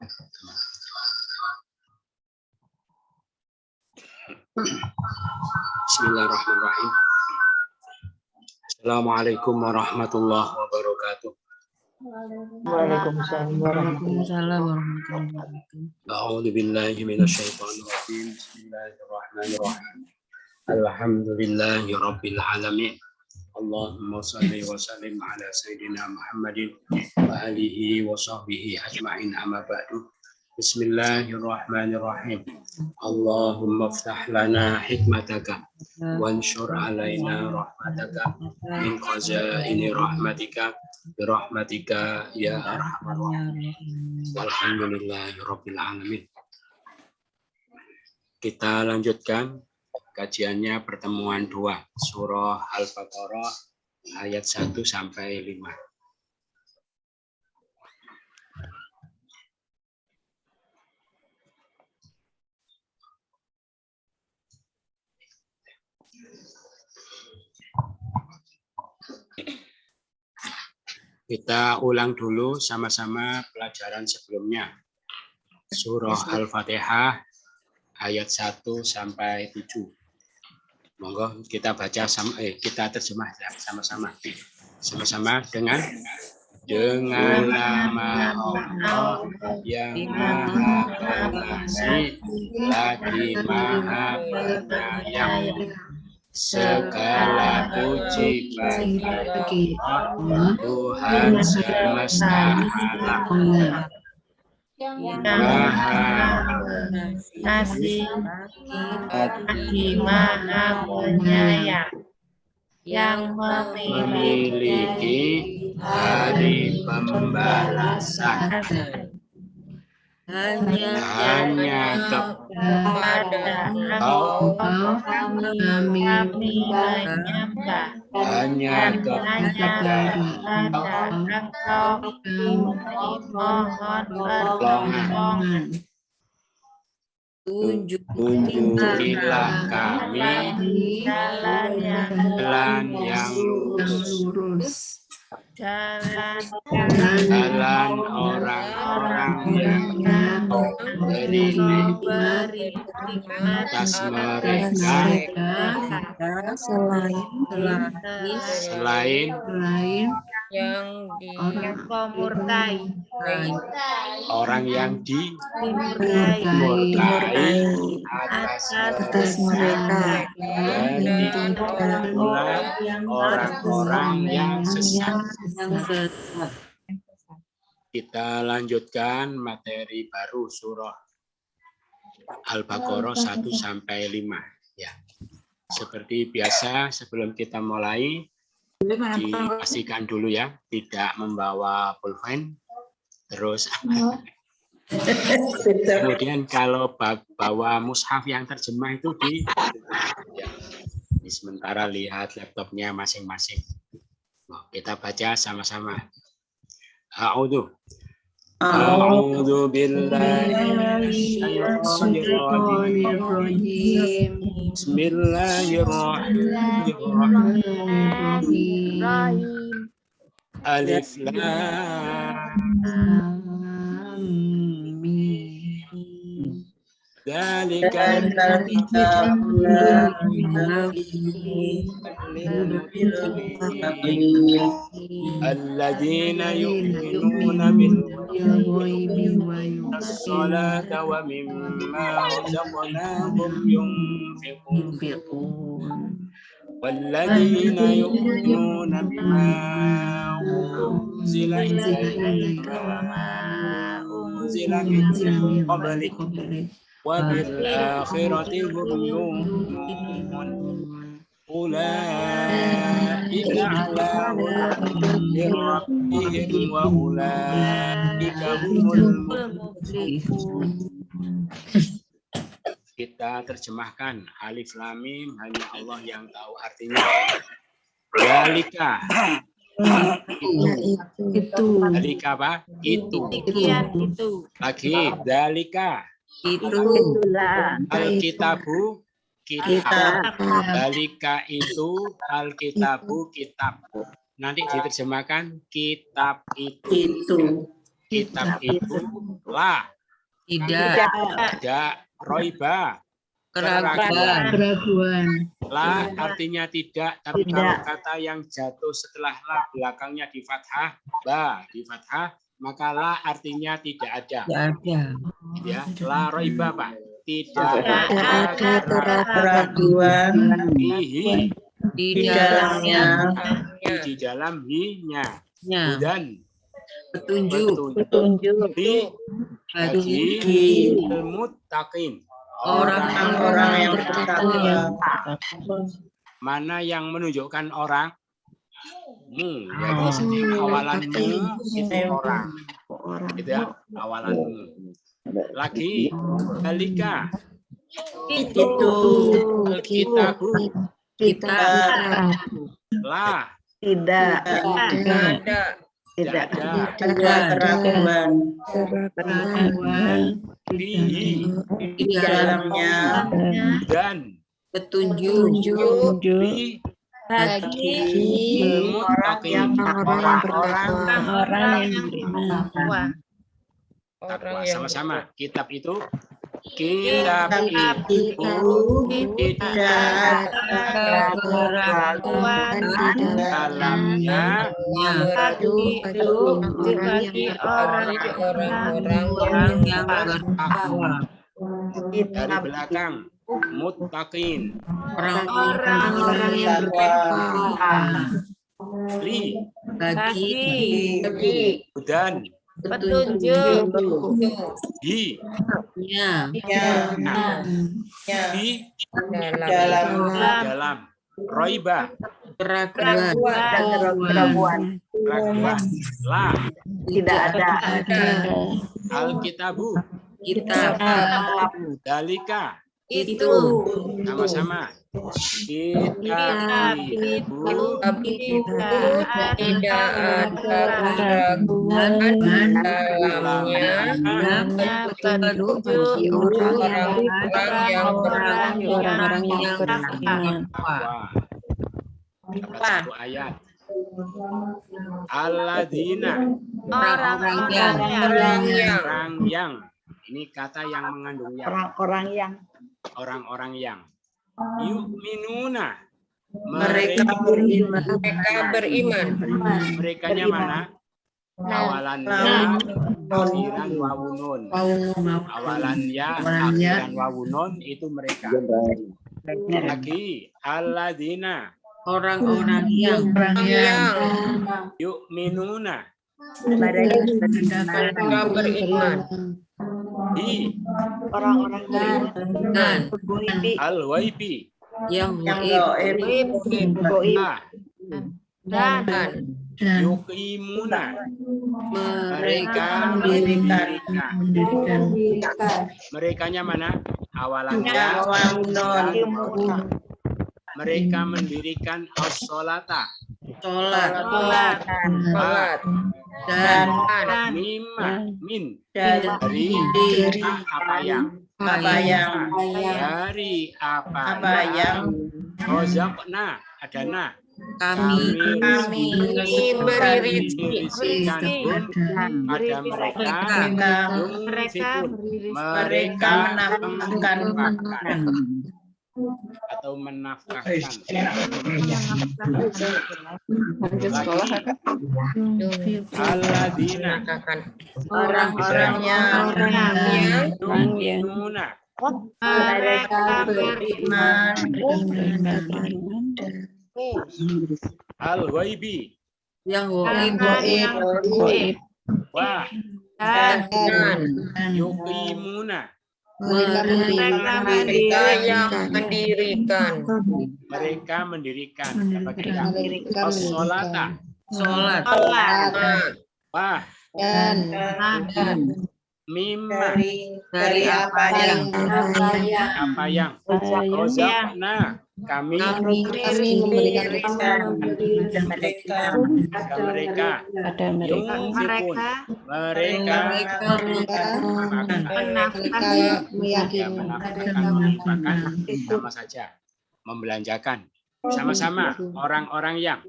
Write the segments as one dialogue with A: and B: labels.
A: Bismillahirrahmanirrahim. Assalamualaikum warahmatullahi wabarakatuh.
B: Waalaikumsalam
C: Waalaikumsalam warahmatullahi wabarakatuh.
A: A'udzu billahi minasyaitonir rajim. Bismillahirrahmanirrahim. Alhamdulillahi rabbil alamin. Allahumma shalli wa sallim ala sayyidina Muhammadin wa alihi wa sahbihi ajma'in, amma ba'du. Bismillahirrahmanirrahim. Allahumma iftah lana hikmataka wanshur alaina rahmataka min khazaini rahmatika birahmatika ya arhamar rahimin. Walhamdulillahi rabbil alamin. Kita lanjutkan kajiannya pertemuan 2 surah Al-Baqarah ayat 1 sampai 5. Kita ulang dulu sama-sama pelajaran sebelumnya. Surah Al-Fatihah ayat 1 sampai 7. Monggo kita baca kita terjemah sama-sama. Sama-sama dengan nama Allah yang Maha Pengasih lagi Maha Penyayang. Segala puji bagi Allah, Tuhan semesta alam, yang Maha Pengasih lagi Maha Penyayang, yang memiliki hari pembalasan. Hanya kepada Engkau kami menyembah. Hanya kepada Engkau kami mohon pertolongan. Tunjukilah kami jalan yang lurus. Jalan orang-orang yang beri atas mereka selain yang dimurkai, orang yang dimurkai atas mereka, dan orang-orang yang sesat. Kita lanjutkan materi baru surah Al-Baqarah 1 sampai 5 ya. Seperti biasa sebelum kita mulai dipastikan dulu ya, tidak membawa pulpen. Terus kemudian kalau bawa mushaf yang terjemah itu di sementara lihat laptopnya masing-masing. Kita baca sama-sama. A'udzu billahi minasyaitonir rajim. Bismillahirrahmanirrahim. Alif lam mim. Dzalika alladzina yu'minuna bil ghaibi wa yuqimuna wa mimma razaqnahum yunfiqun walladzina yu'minuna bima unzila ilaika wa ma unzila min qablik wa bil akhirati hum yuqinun ulaika ala hudan rabbihim wa ulaika humul muflihun. Kita terjemahkan alif lam mim, hanya Allah yang tahu artinya. Dalika itu. Dalika apa? Itu. Lagi dalika. Itu. Alkitabu kitab. Dalika itu alkitabu kitab. Nanti diterjemahkan kitab itu. Kitab itu lah.
C: Tidak.
A: Tidak. Roiba.
C: Keraguan.
A: La artinya tidak, tapi kalau kata yang jatuh setelah la belakangnya di fathah, ba di fathah, maka la artinya tidak ada.
C: Tidak ada.
A: Ya, la roiba Pak. Tidak ada
B: keraguan
C: Di
B: di dalamnya.
A: di dalam hinya.
C: dalamnya.
A: Dan
C: Petunjuk.
A: bagi muttaqin.
B: Orang-orang yang bertakwa.
A: Mana yang menunjukkan orang? Jadi awalanmu itu orang. Gitu ya, awalanmu. Lagi balika
B: Itu
A: Alkitabu
C: Kita
A: la
B: tidak
A: tidak ada
B: keraguan
A: fihi
B: di dalamnya.
A: dan
C: petunjuk.
A: fi
D: bagi
A: muttaqin
D: orang yang bertakwa.
A: takwa. Sama-sama kitab itu tidak
D: Keraguan
A: dalamnya
D: bagi orang-orang
C: yang bertakwa.
A: dari belakang muttaqin
C: Orang-orang yang bertakwa.
A: li
C: Bagi
A: dan
D: petunjuk
A: di di dalam roiba
C: keraguan.
A: la
B: Tidak ada
A: alkitabu
C: Kitab
A: dalika
D: itu
A: sama-sama kita
D: tidak ada keraguan dalamnya petunjuk orang-orang yang bertakwa.
A: Dapat satu ayat. Alladzina orang yang ini kata yang mengandung yang orang-orang yang yu'minuna
B: mereka beriman.
A: Merekanya mana? Awalannya akhiran wawunun. Awalan ya akhiran wawunun itu mereka. Lagi alladzina
C: orang-orang yang
A: yu'minuna
B: Mereka beriman.
A: di
B: Orang-orang beriman.
A: al-waibi
C: yang
D: Dan
A: yuqimuna mereka
B: mendirikan.
A: merekanya mana? Awalannya mereka mendirikan as-sholata
C: sholat
B: Dan
A: min
B: dari
A: apa yang dari apa yang rozaqna ada na
C: kami
D: beri
A: rizqikan pada mereka mereka menafkahkan atau menafkahkan alladzina
B: orang-orang yang
A: yu'minuna
D: mereka
B: beriman.
A: al-ghaibi
C: yang
A: wa
D: dan
A: yuqimuna
D: mereka yang mendirikan
A: mereka mendirikan as-sholata
C: sholat
A: wa mimma
C: dari apa
A: yang rozaqna kami
D: memberikan
A: mereka yunfikun mereka menafkahkan sama saja membelanjakan sama-sama orang-orang yang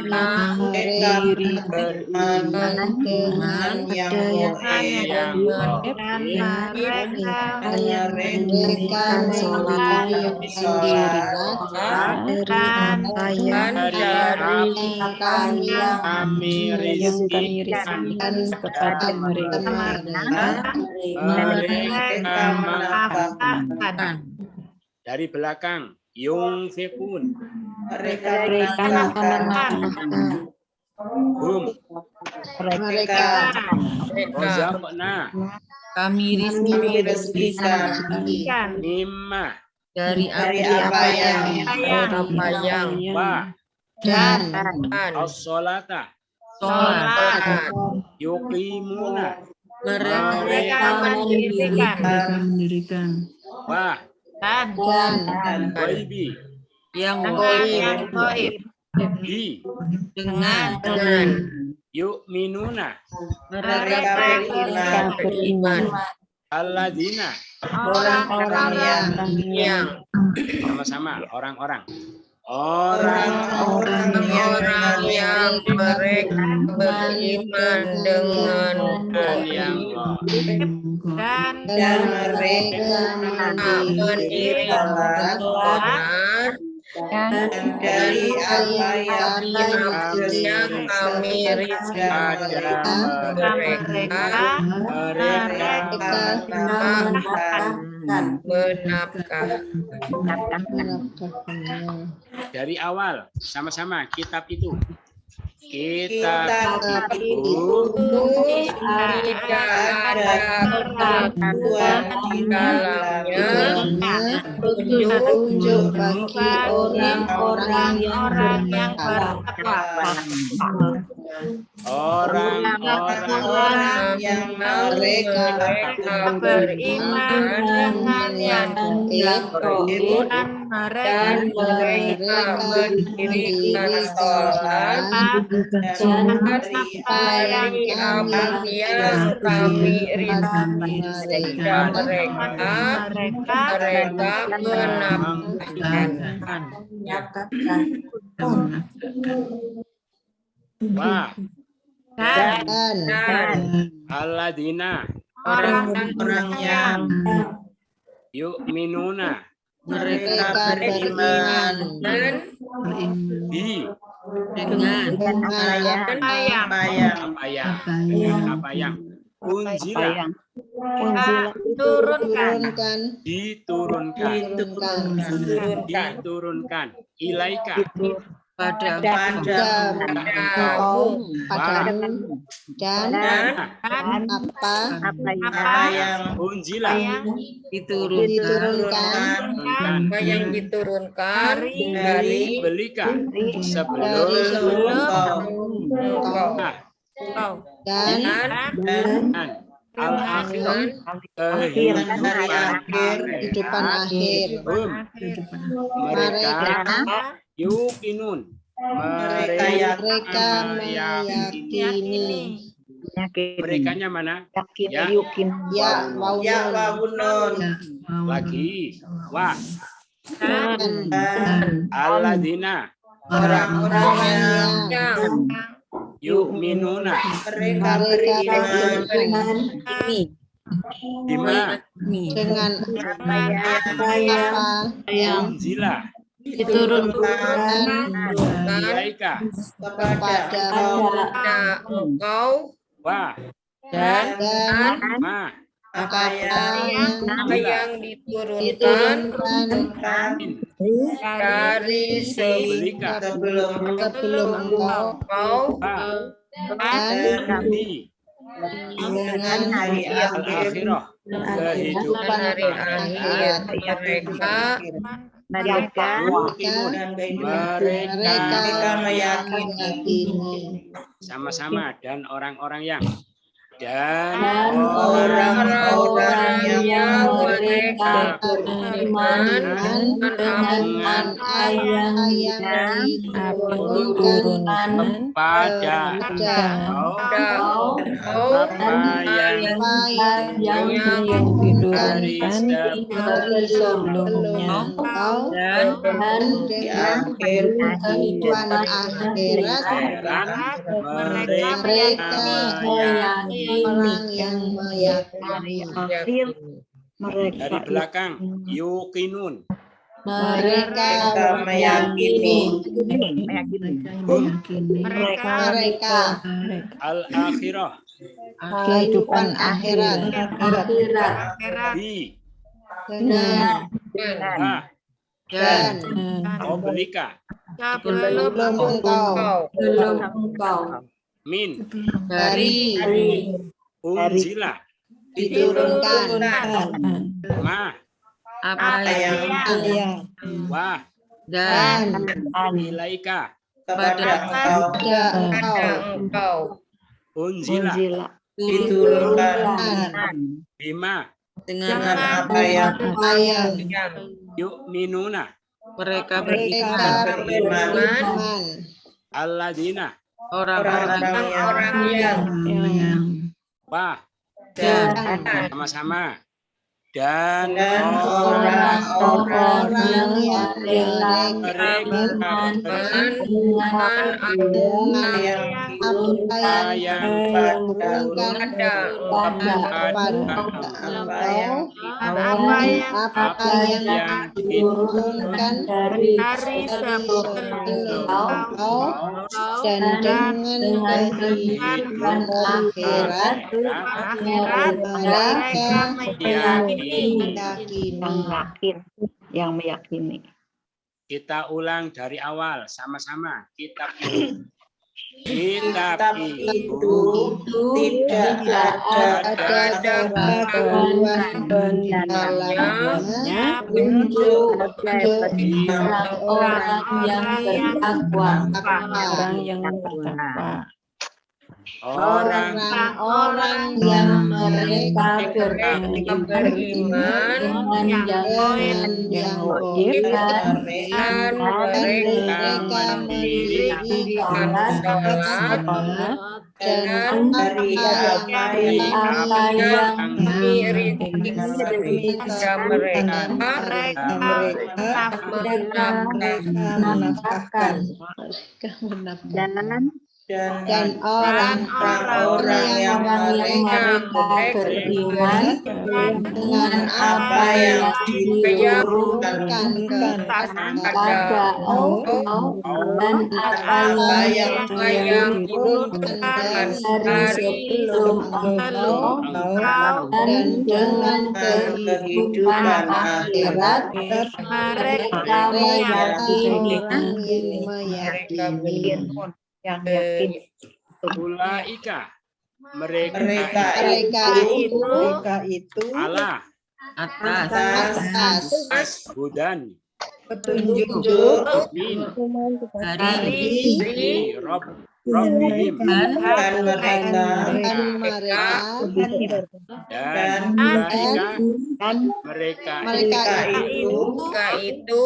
B: mereka beriman dengan yang goib,
C: mereka menunaikan sholat
B: dari
A: kami rizkikan
B: kepada mereka
A: mereka
B: menafkahkan
A: dari belakang yungfikun
B: mereka menafkahkan mereka
A: rozaqna
C: kami
B: rezekikan
A: mimma
C: dari
B: apa yang
A: wa
B: dan
A: as-sholata
C: sholat
A: yuqimuna
C: mereka mendirikan
A: wa
B: dan
A: ghaibi
C: yang
B: goib
A: bi
C: dengan
A: yu'minuna
B: mereka beriman
A: alladzina
B: orang-orang yang
A: sama-sama orang-orang
B: orang-orang yang
D: mereka beriman dengan
A: yang
B: dan mereka mendirikan
D: benar
B: dan dari apa yang
D: kami rizkikan mereka menafkah
A: dari awal sama-sama kitab itu
B: kita
A: itu
D: tidak ada keraguan di dalamnya
B: petunjuk bagi orang-orang yang bertakwa
A: orang-orang
B: yang mereka
D: beriman dengan yang goib dan mereka mendirikan sholat dan dari apa yang kami rizkikan mereka menafkahkan
A: wa
B: dan
A: alladzina
B: orang-orang yang
A: yu'minuna
B: mereka beriman
D: dan
A: bi
C: dengan
A: apa yang unzila diturunkan ilaika
C: pada
B: padamu dan apa yang
A: unzila
C: diturunkan
D: apa yang diturunkan dari
A: belika sebelum
D: engkau
B: dan
A: al-akhirah
B: kehidupan akhir
A: mereka yuqinun mereka
B: meyakini
A: merekanya mana ya
B: wawunun
A: lagi wa
B: dan
A: alladzina
B: orang-orang yang
A: yu'minuna
B: mereka beriman
A: bima
B: dengan apa yang
A: unzila
B: diturunkan
A: ilaika
B: kepada
D: engkau
A: wa
D: dan
A: ma
B: apa
D: yang diturunkan dari
A: belika
B: sebelum engkau
D: engkau
B: dan
A: di
B: dengan hari akhir
A: al-akhirah kehidupan
D: hari akhir mereka
B: mereka meyakini
A: sama-sama dan orang-orang yang dan
B: orang-orang yang mereka
D: beriman
B: dengan apa yang diturunkan
A: pada
B: engkau
A: apa yang
B: diturunkan
A: dari
B: sebelumnya engkau
C: dan
B: di akhir kehidupan akhirat mereka orang yang meyakini
A: dari belakang yuqinun
B: mereka meyakini mereka
A: al-akhirah
B: kehidupan akhirat
A: bi
B: dengan dan
A: qablika
B: belum engkau
A: min
C: dari
A: unzila
B: diturunkan
A: ma
C: apa yang
A: wa
C: dan
A: ilaika
C: pada
D: engkau
A: unzila
B: diturunkan
A: bima
C: dengan
D: apa yang
A: yu'minuna
C: mereka
B: mereka beriman
A: alladzina
C: orang-orang
D: yang
A: wa
B: dan
A: sama-sama dan
B: orang-orang yang
A: mereka
B: dengan apa yang diturunkan kepada engkau apa yang diturunkan dari sebelum engkau dan dengan kehidupan akhirat mereka
E: yang meyakini.
A: kita ulang dari awal sama-sama kitab itu tidak
B: ada keraguan di dalamnya untuk orang-orang yang bertakwa. Orang-orang yang mereka beriman dengan yang goib dan mereka mendirikan sholat dan apa yang menafkahkan dan orang-orang yang mereka beriman dengan apa yang diturunkan kepada engkau dan apa yang diturunkan dari sebelum engkau dan dengan kehidupan akhirat mereka meyakini
E: Yang yakin
A: ulaika mereka
B: itu
A: Allah
C: atas
A: hudan
B: petunjuk
C: dari
A: Rabbihim
C: dan
B: mereka itu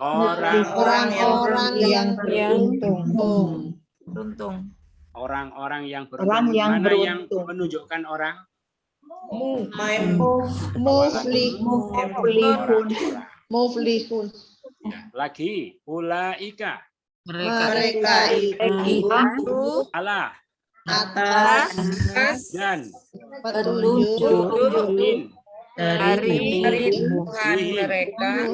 B: orang-orang yang beruntung.
A: Orang-orang yang beruntung. Mana yang menunjukkan orang?
B: Muflihun.
A: Lagi ulaika
B: Mereka itu
A: Allah
B: atas
A: dan
B: petunjuk
C: dari
D: Tuhan mereka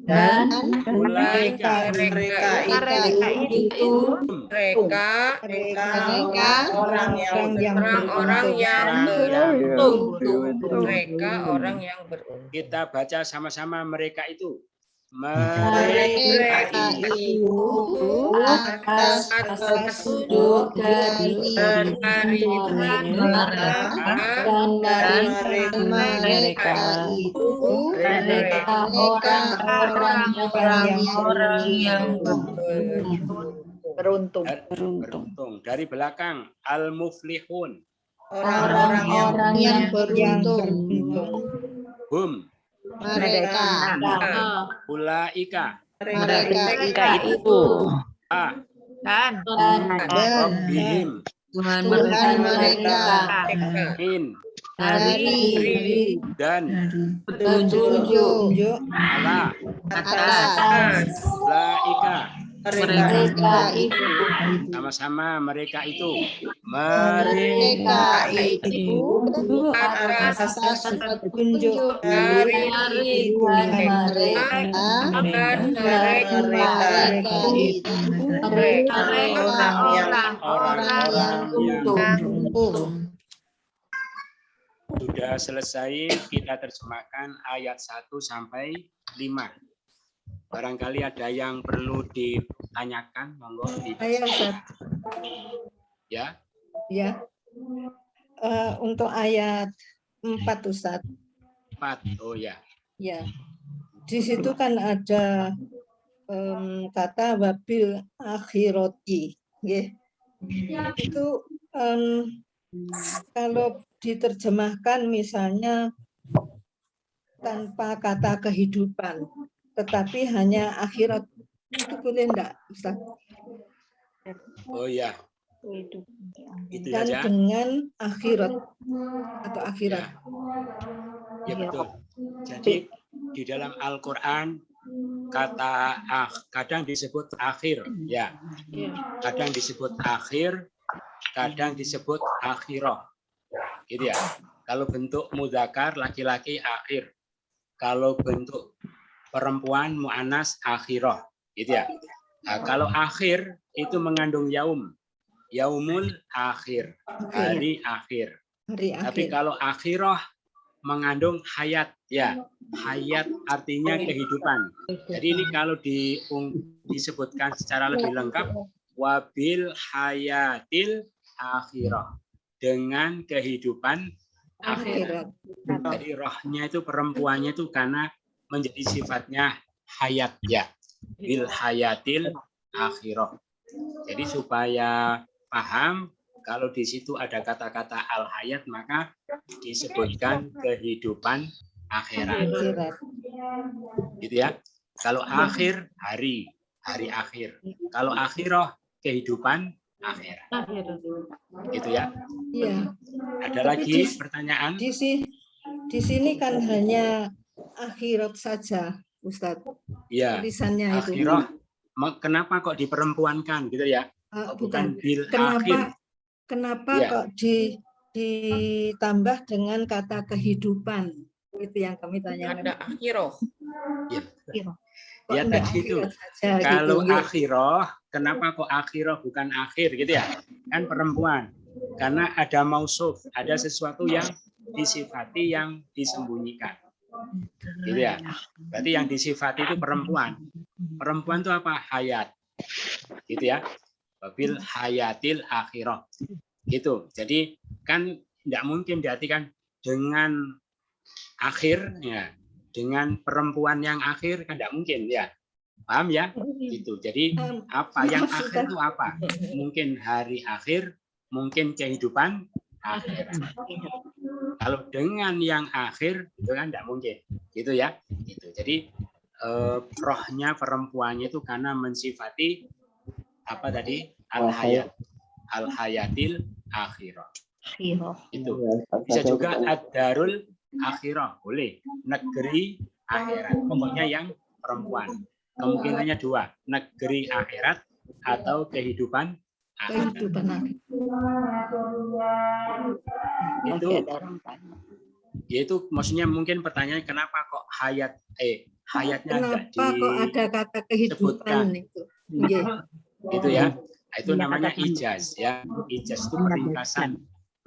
B: dan
A: ulaika
D: mereka
B: itu
D: mereka
B: orang-orang yang beruntung.
D: mereka orang yang beruntung.
A: kita baca sama-sama mereka itu.
B: Mereka itu atas petunjuk dari mereka dan dari mereka itu mereka orang-orang yang beruntung.
E: Beruntung.
A: Beruntung. Dari belakang al-muflihun.
B: Orang-orang yang beruntung.
A: Hum.
B: Mereka.
A: Ulaika.
B: Mereka itu.
C: Dan
A: Rabbihim.
C: Tuhan
B: Tuhan mereka.
A: Min.
B: Dari
A: Dan.
B: petunjuk
A: Ala.
B: atas
A: Ulaika.
B: mereka itu.
A: Sama-sama mereka itu.
B: Mereka itu atas petunjuk dari Tuhan mereka. Mereka itu orang-orang yang beruntung.
A: Sudah selesai, kita terjemahkan ayat 1 sampai 5. Barangkali ada yang perlu ditanyakan, monggo.
F: Saya Ustaz.
A: Ya,
F: Ya. Untuk ayat 4 Ustaz.
A: 4. Oh ya.
F: Ya. Di situ kan ada kata wabil akhiroti. Ya. Itu kalau diterjemahkan misalnya tanpa kata kehidupan, tetapi hanya akhirat, itu boleh enggak Ustaz?
A: Oh ya. Itu
F: Dan
A: saja.
F: dengan akhirat atau akhirat.
A: Ya betul. Jadi di dalam Al-Qur'an kata kadang disebut akhir, ya. Kadang disebut akhir, kadang disebut akhirah. Gitu ya. Kalau bentuk mudzakkar laki-laki akhir. Kalau bentuk perempuan muannas akhirah, gitu ya. Nah, kalau akhir itu mengandung yaum. Yaumul akhir, hari akhir.
F: Hari
A: Tapi
F: akhir.
A: kalau akhirah mengandung hayat, ya. Hayat artinya kehidupan. Jadi ini kalau disebutkan secara lebih lengkap, wabil hayatil akhirah, dengan kehidupan akhirat. Jadi rohnya itu perempuannya itu karena menjadi sifatnya hayat, ya. Bil hayatil akhirah. Jadi supaya paham, kalau di situ ada kata-kata al hayat maka disebutkan kehidupan akhirat. Gitu ya. Kalau akhir hari akhir. Kalau akhirah kehidupan akhirat. Gitu ya.
F: Iya.
A: Ada
F: Tapi
A: lagi pertanyaan?
F: Di sini kan hanya akhirat saja, Ustadz.
A: Iya.
F: Tulisannya itu.
A: Akhirah. Kenapa kok diperempuankan gitu ya? Bukan bil akhir.
F: Kenapa
A: Ya.
F: kok ditambah dengan kata kehidupan? Itu yang kami tanyakan.
D: Ada akhiroh.
A: Ya.
F: Kok
A: Ya
F: enggak
A: tadi itu.
F: akhirat saja
A: Kalau
F: gitu?
A: akhirah, kenapa kok akhirah bukan akhir gitu ya? Kan perempuan. Karena ada mausuf, ada sesuatu yang disifati yang disembunyikan. Gitu ya. Berarti yang disifati itu perempuan. Perempuan itu apa? Hayat. Gitu ya. Bil hayatil akhirah. Gitu. Jadi kan tidak mungkin diartikan dengan akhir, ya. Dengan perempuan yang akhir kan tidak mungkin, ya. Paham ya? Gitu. Jadi apa yang akhir itu apa? Mungkin hari akhir, mungkin kehidupan akhir. Kalau dengan yang akhir itu kan tidak mungkin, gitu ya. Gitu. Jadi rohnya perempuannya itu karena mensifati apa tadi? Al-hayat, al-hayatil akhirah. Itu bisa juga ad-darul akhirah, boleh. Negeri akhirat, pokoknya yang perempuan. Kemungkinannya 2, negeri akhirat atau kehidupan akhirat.
F: Kehidupan akhirat.
A: Itu maksudnya mungkin pertanyaan kenapa kok hayatnya enggak
F: Kenapa kok ada kata kehidupan itu?
A: Gitu ya. Itu namanya ijaz, ya. Ijaz itu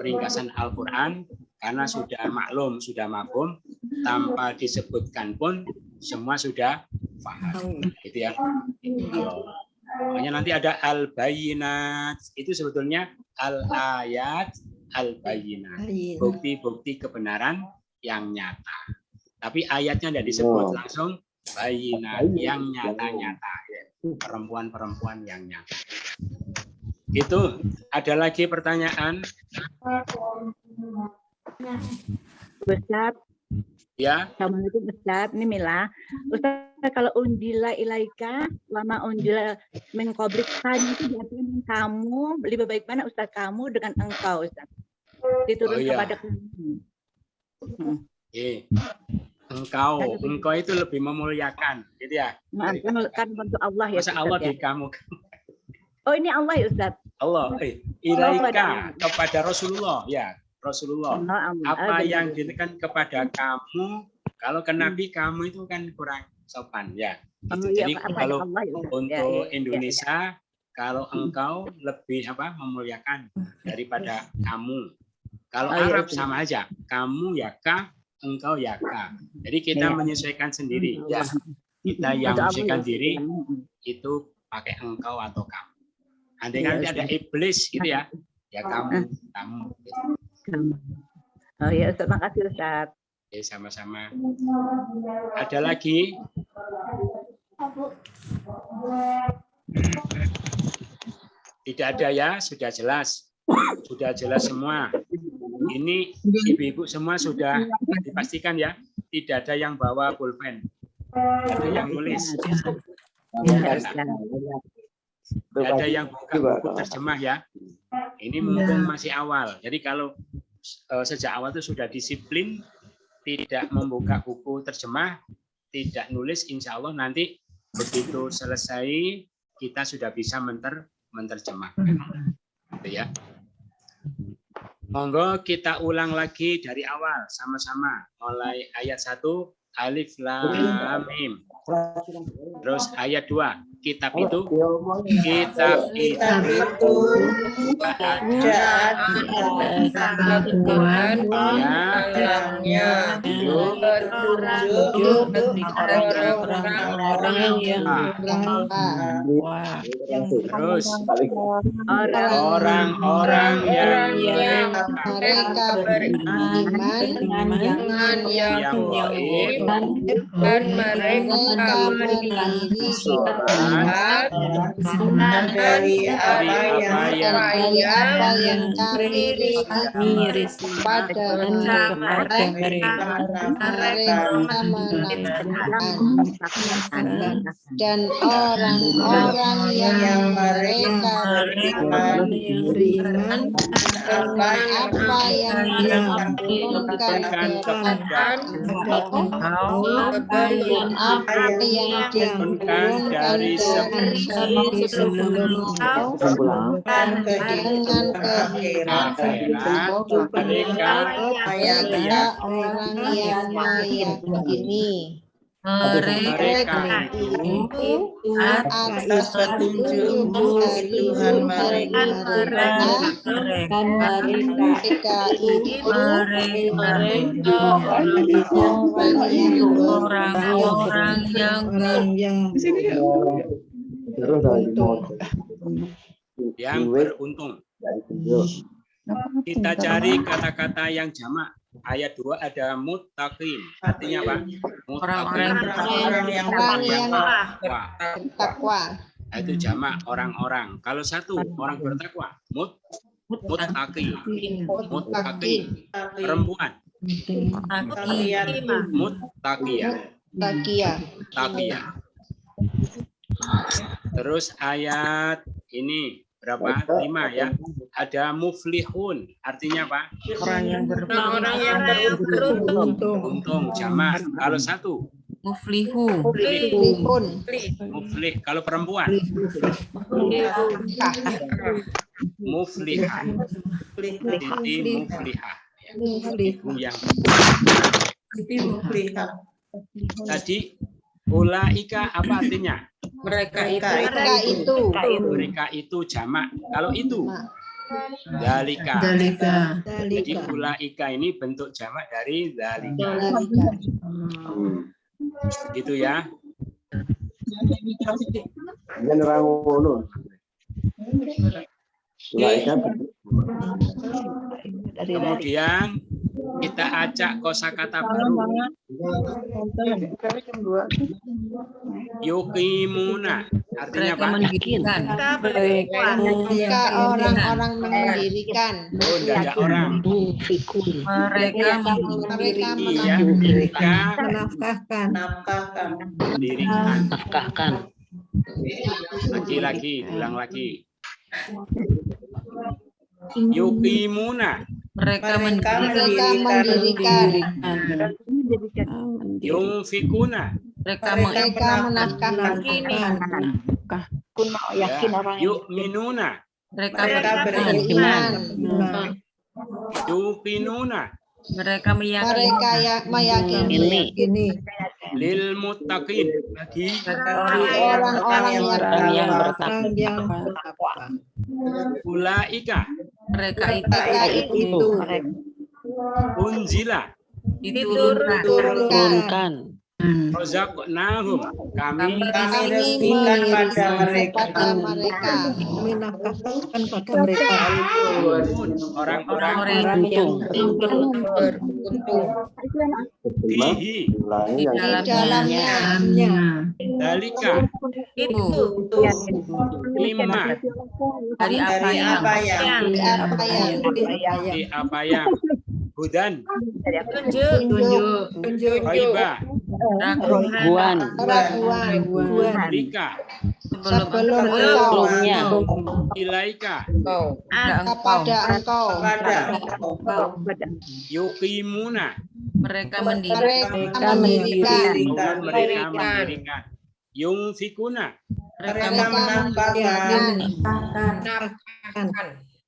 A: peringkasan Al-Qur'an karena sudah maklum, sudah mafhum, tanpa disebutkan pun semua sudah paham. Gitu ya. Makanya nanti ada al-bayyinat, itu sebetulnya al-ayat al-bayyinat, bukti-bukti kebenaran yang nyata. Tapi ayatnya tidak disebut langsung, bayyinat yang nyata-nyata, perempuan-perempuan yang nyata. Itu ada lagi pertanyaan?
E: Ustaz,
A: Ya,
E: Assalamualaikum Ustaz, ini Mila. Ustaz, kalau undila ilaika, lama undila mengkobrikkan itu berarti kamu, lebih baik mana Ustaz kamu dengan engkau Ustaz? Diturun
A: Oh, iya.
E: kepada kamu.
A: engkau itu lebih memuliakan, gitu ya.
E: Kan untuk Allah ya
A: Masa
E: Ustaz,
A: Allah
E: ya?
A: di kamu?
E: Oh ini Allah ya Ustaz?
A: Allah, ilaika kepada Rasulullah, ya Rasulullah.
E: Allah.
A: Apa
E: benar.
A: yang ditekan kepada kamu, kalau ke Nabi kamu itu kan kurang sopan, ya.
E: Oh,
A: Gitu.
E: iya,
A: Jadi
E: apa
A: kalau
E: Allah ya Ustaz?
A: untuk
E: Ya, ya, ya.
A: Indonesia, kalau engkau lebih memuliakan daripada kamu. Kalau
E: Oh, iya,
A: Arab
E: betul.
A: sama aja, kamu ya ka, engkau ya ka. Jadi kita
E: Iya.
A: menyesuaikan sendiri, ya. Kita yang
E: Untuk Allah
A: menyesuaikan
E: ya,
A: diri
E: Ustaz.
A: itu pakai engkau atau kamu. Andai
E: Iya,
A: nanti ada
E: Ustaz.
A: iblis gitu ya, ya kamu.
E: Oh ya Ustaz, makasih Ustaz.
A: Oke, sama-sama. Ada lagi? Tidak ada ya, sudah jelas. Sudah jelas semua. Ini ibu-ibu semua sudah dipastikan ya. Tidak ada yang bawa pulpen. Ada yang nulis.
E: Ya,
A: Tidak
E: Ustaz.
A: ada yang buka buku terjemah ya. Ini mumpung masih awal. Jadi kalau sejak awal itu sudah disiplin, tidak membuka buku terjemah, tidak nulis, insya Allah nanti begitu selesai kita sudah bisa menerjemahkan. Gitu ya. Monggo kita ulang lagi dari awal sama-sama mulai ayat 1 alif lam mim. Terus ayat 2 kitab itu ada
D: dalamnya petunjuk orang-orang yang
A: terus orang-orang yang
B: mereka beriman
D: dengan yang gaib dan mereka
B: berdiri
D: sholat dari apa yang
B: kami risiko pada mereka menafsirkan dan orang-orang yang mereka beriman dengan apa yang diturunkan kepada dan apa yang diturunkan dari sebelum dengan keheran mereka orang yang meyakini mereka itu atas petunjuk dari Tuhan mereka dan mereka itu orang-orang
A: yang beruntung. Kita cari kata-kata yang jamak. Ayat 2 ada muttaqin. Artinya apa? Muttaqin.
B: orang yang bertakwa.
A: Itu jamak orang-orang. Kalau satu orang bertakwa, muttaqi. Muttaqi. Perempuan. Muttaqiyah. Taqiyah. Terus ayat ini berapa? 5 ya. Ada muflihun. Artinya apa?
D: orang yang beruntung.
A: Untung jamak. Kalau satu
C: Muflihu.
A: muflih. Kalau perempuan muflihah. Siti muflihah. Ibu yang tadi ulaika apa artinya?
D: Mereka
A: itu jamak. Kalau itu dalika. Jadi ulaika ini bentuk jamak dari dalika. Gitu ya. Kemudian kita acak kosakata baru. Yuqimuna artinya
D: Mereka
A: apa?
D: mendirikan.
B: Mereka orang-orang mendirikan.
A: Oh, tidak ada orang.
D: Mereka
B: Mereka
A: Iya, mereka
F: Menafkahkan.
A: mendirikan. Lagi-lagi, ulang lagi. Yuqimuna,
D: mereka
B: Mereka
D: mendirikan.
B: mendirikan.
A: yunfikuna,
D: Mereka
B: Mereka menafkahkan.
A: yu'minuna,
D: mereka
B: Beriman.
A: yuqinuna,
D: mereka meyakini
B: Mereka meyakini.
F: Ini
A: lil muttaqin bagi
B: Orang-orang yang
F: orang yang bertakwa.
A: ulaika
D: mereka
B: mereka itu
A: unzila
B: turunkan.
A: razaqnahum kami
B: Kami memberikan kepada mereka.
F: Menafkahkan pada mereka.
A: orang-orang
F: yang
A: fihi
B: Di dalamnya
A: dalika
D: itu
A: lima
D: dari apa yang
A: di apa yang hudan
B: tunjuk
A: ghaibah
D: raguan
B: keraguan
A: lika
B: sebelum engkau
A: ilaika
B: kepada engkau
A: yuqimuna
D: mereka mendirikan
B: mereka mendirikan
A: mereka mendirikan yunfikuna
D: mereka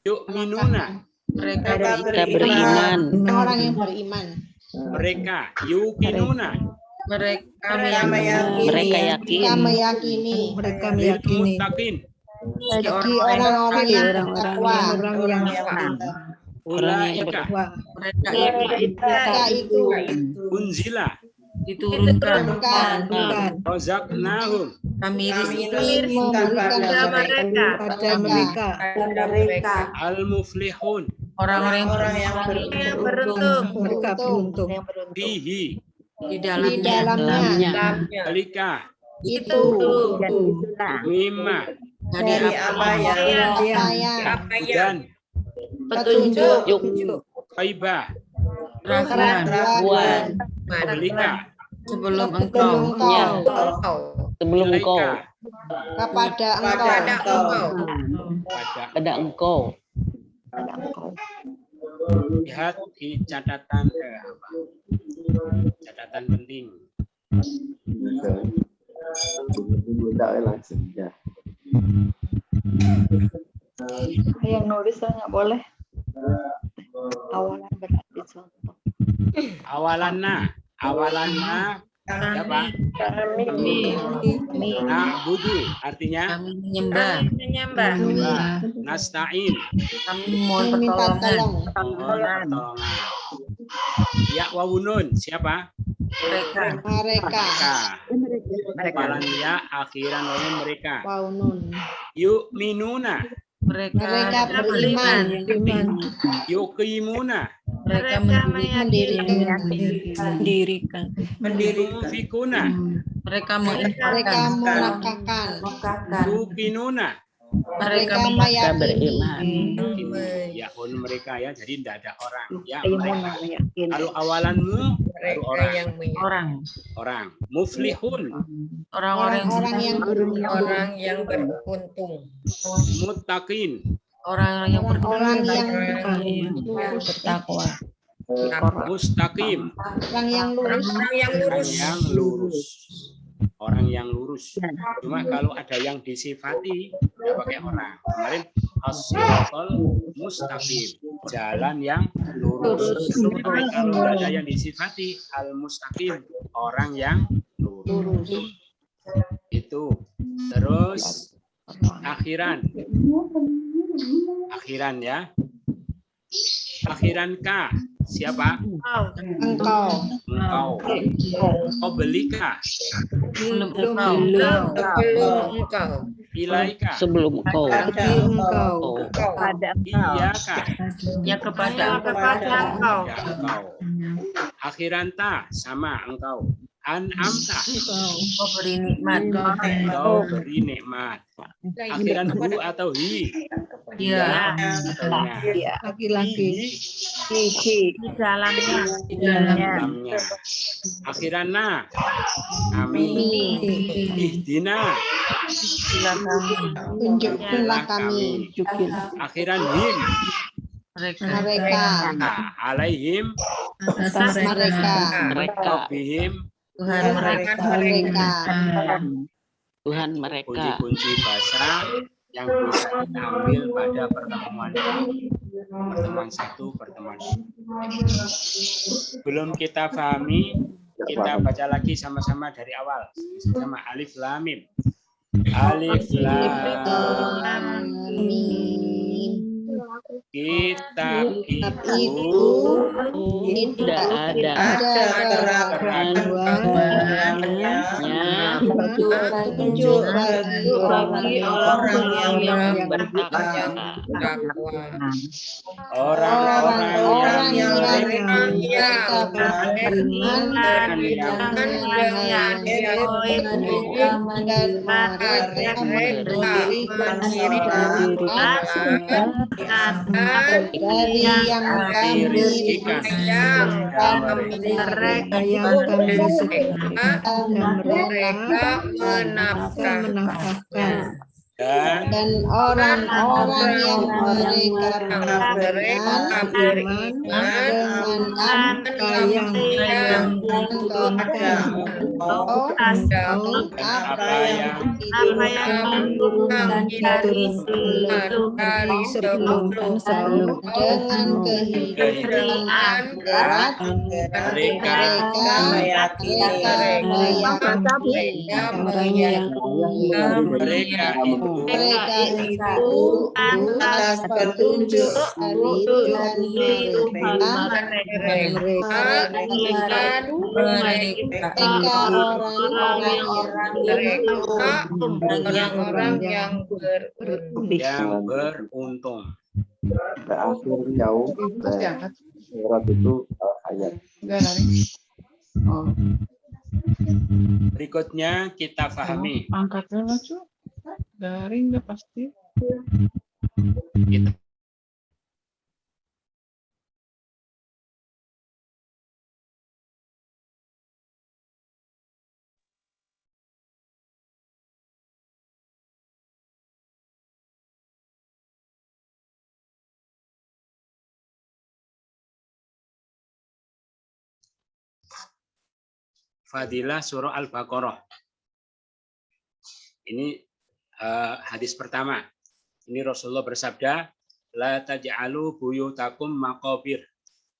A: yu'minuna
D: mereka
E: beriman.
B: orang yang beriman.
A: mereka yuqinuna
D: mereka
E: Mereka yakin.
B: Mereka meyakini
F: Mereka
A: lil
F: meyakini
A: muttaqin
B: bagi orang-orang yang bertakwa.
F: orang yang
A: ulaika
B: Mereka itu
A: unzila
D: diturunkan
B: turunkan.
A: razaqnahum
D: kami
B: Kami memberikan
F: pada mereka.
A: al muflihun
D: orang-orang yang beruntung
F: Mereka beruntung.
A: fihi
D: di
B: Di
D: dalamnya
B: dalamnya
A: dalika
B: itu
A: mimma
D: dari apa yang
B: apa yang
A: hudan
B: petunjuk
A: ghaibah
B: keraguan
A: dalika
D: sebelum
B: sebelum
D: engkau
A: ilaika
B: kepada engkau
E: Pada engkau.
A: lihat di catatan catatan penting.
G: Yang nulis nggak boleh. Awalan berarti contoh.
A: Awalanna apa? Na'budu artinya
D: kami menyembah
A: nasta'in
D: kami mohon
B: minta
D: pertolongan
B: tolong
A: pertolongan. Ya wawunun siapa?
D: mereka
B: mereka
A: Awalan ya akhiran wawun mereka.
B: waunun
A: Yu'minuna
B: mereka beriman
A: yuqimuna
D: mereka
B: mendirikan
A: yunfikuna
D: mereka
B: mereka menafkahkan
A: yuqinuna
B: mereka meyakini
A: yakun mereka ya, jadi tidak ada orang ya mereka. Kalau awalanmu baru orang muflihun
B: orang-orang yang
G: beruntung.
A: muttaqin
D: orang yang
B: orang yang
G: Bertakwa.
A: mustaqim
B: orang yang lurus
A: orang yang lurus. Cuma kalau ada yang disifati ya pakai orang. Kemarin as-siratal mustaqim, jalan yang lurus. Tapi kalau ada yang disifati al-mustaqim, orang yang lurus. Itu. Terus akhiran ya. Akhiran ka siapa?
B: engkau
A: Qablika ilaika
E: Sebelum engkau.
A: iyyaka
D: ya kepada engkau
A: ya engkau. Akhiran ta sama engkau. an'amta.
D: Engkau beri nikmat.
A: Engkau beri nikmat. Akhiran hu atau hi?
D: Ya.
A: Atau nya?
F: Laki-laki.
D: Di dalamnya.
A: Dalamnya. Akhiran na? Kami. Ihdina.
B: Tunjukkanlah kami.
A: Akhiran him.
B: Mereka.
A: Alaihim.
B: Mereka.
A: Rabbihim.
D: Tuhan mereka.
B: Mereka.
G: Tuhan mereka.
A: Kunci-kunci bahasa yang bisa kita ambil pada pertemuan ini. Pertemuan 1, pertemuan 2. Belum kita pahami, kita baca lagi sama-sama dari awal. Sama alif lam mim. Alif lam
B: Mim.
A: kitab itu
G: Tidak ada
B: Petunjuk bagi
G: orang yang bertakwa.
A: orang-orang yang
B: mereka beriman dan dari yang kami
A: diberikan
B: mereka
F: menafkahkan
A: dan
B: orang-orang yang mereka beriman
F: beriman
B: dengan
F: apa yang
B: apa yang
F: diturunkan sebelum
B: dengan kehidupan akhirat
A: mereka
B: meyakini mereka itu atas petunjuk dari Tuhan mereka orang-orang yang
A: beruntung.
H: Berakhir jauh surat itu ayat.
A: Berikutnya kita pahami.
C: Angkatnya lucu. Garing udah pasti.
A: Kita Fadilah surah Al-Baqarah. Ini hadis pertama. Ini Rasulullah bersabda, la taj'alu buyutakum maqabir.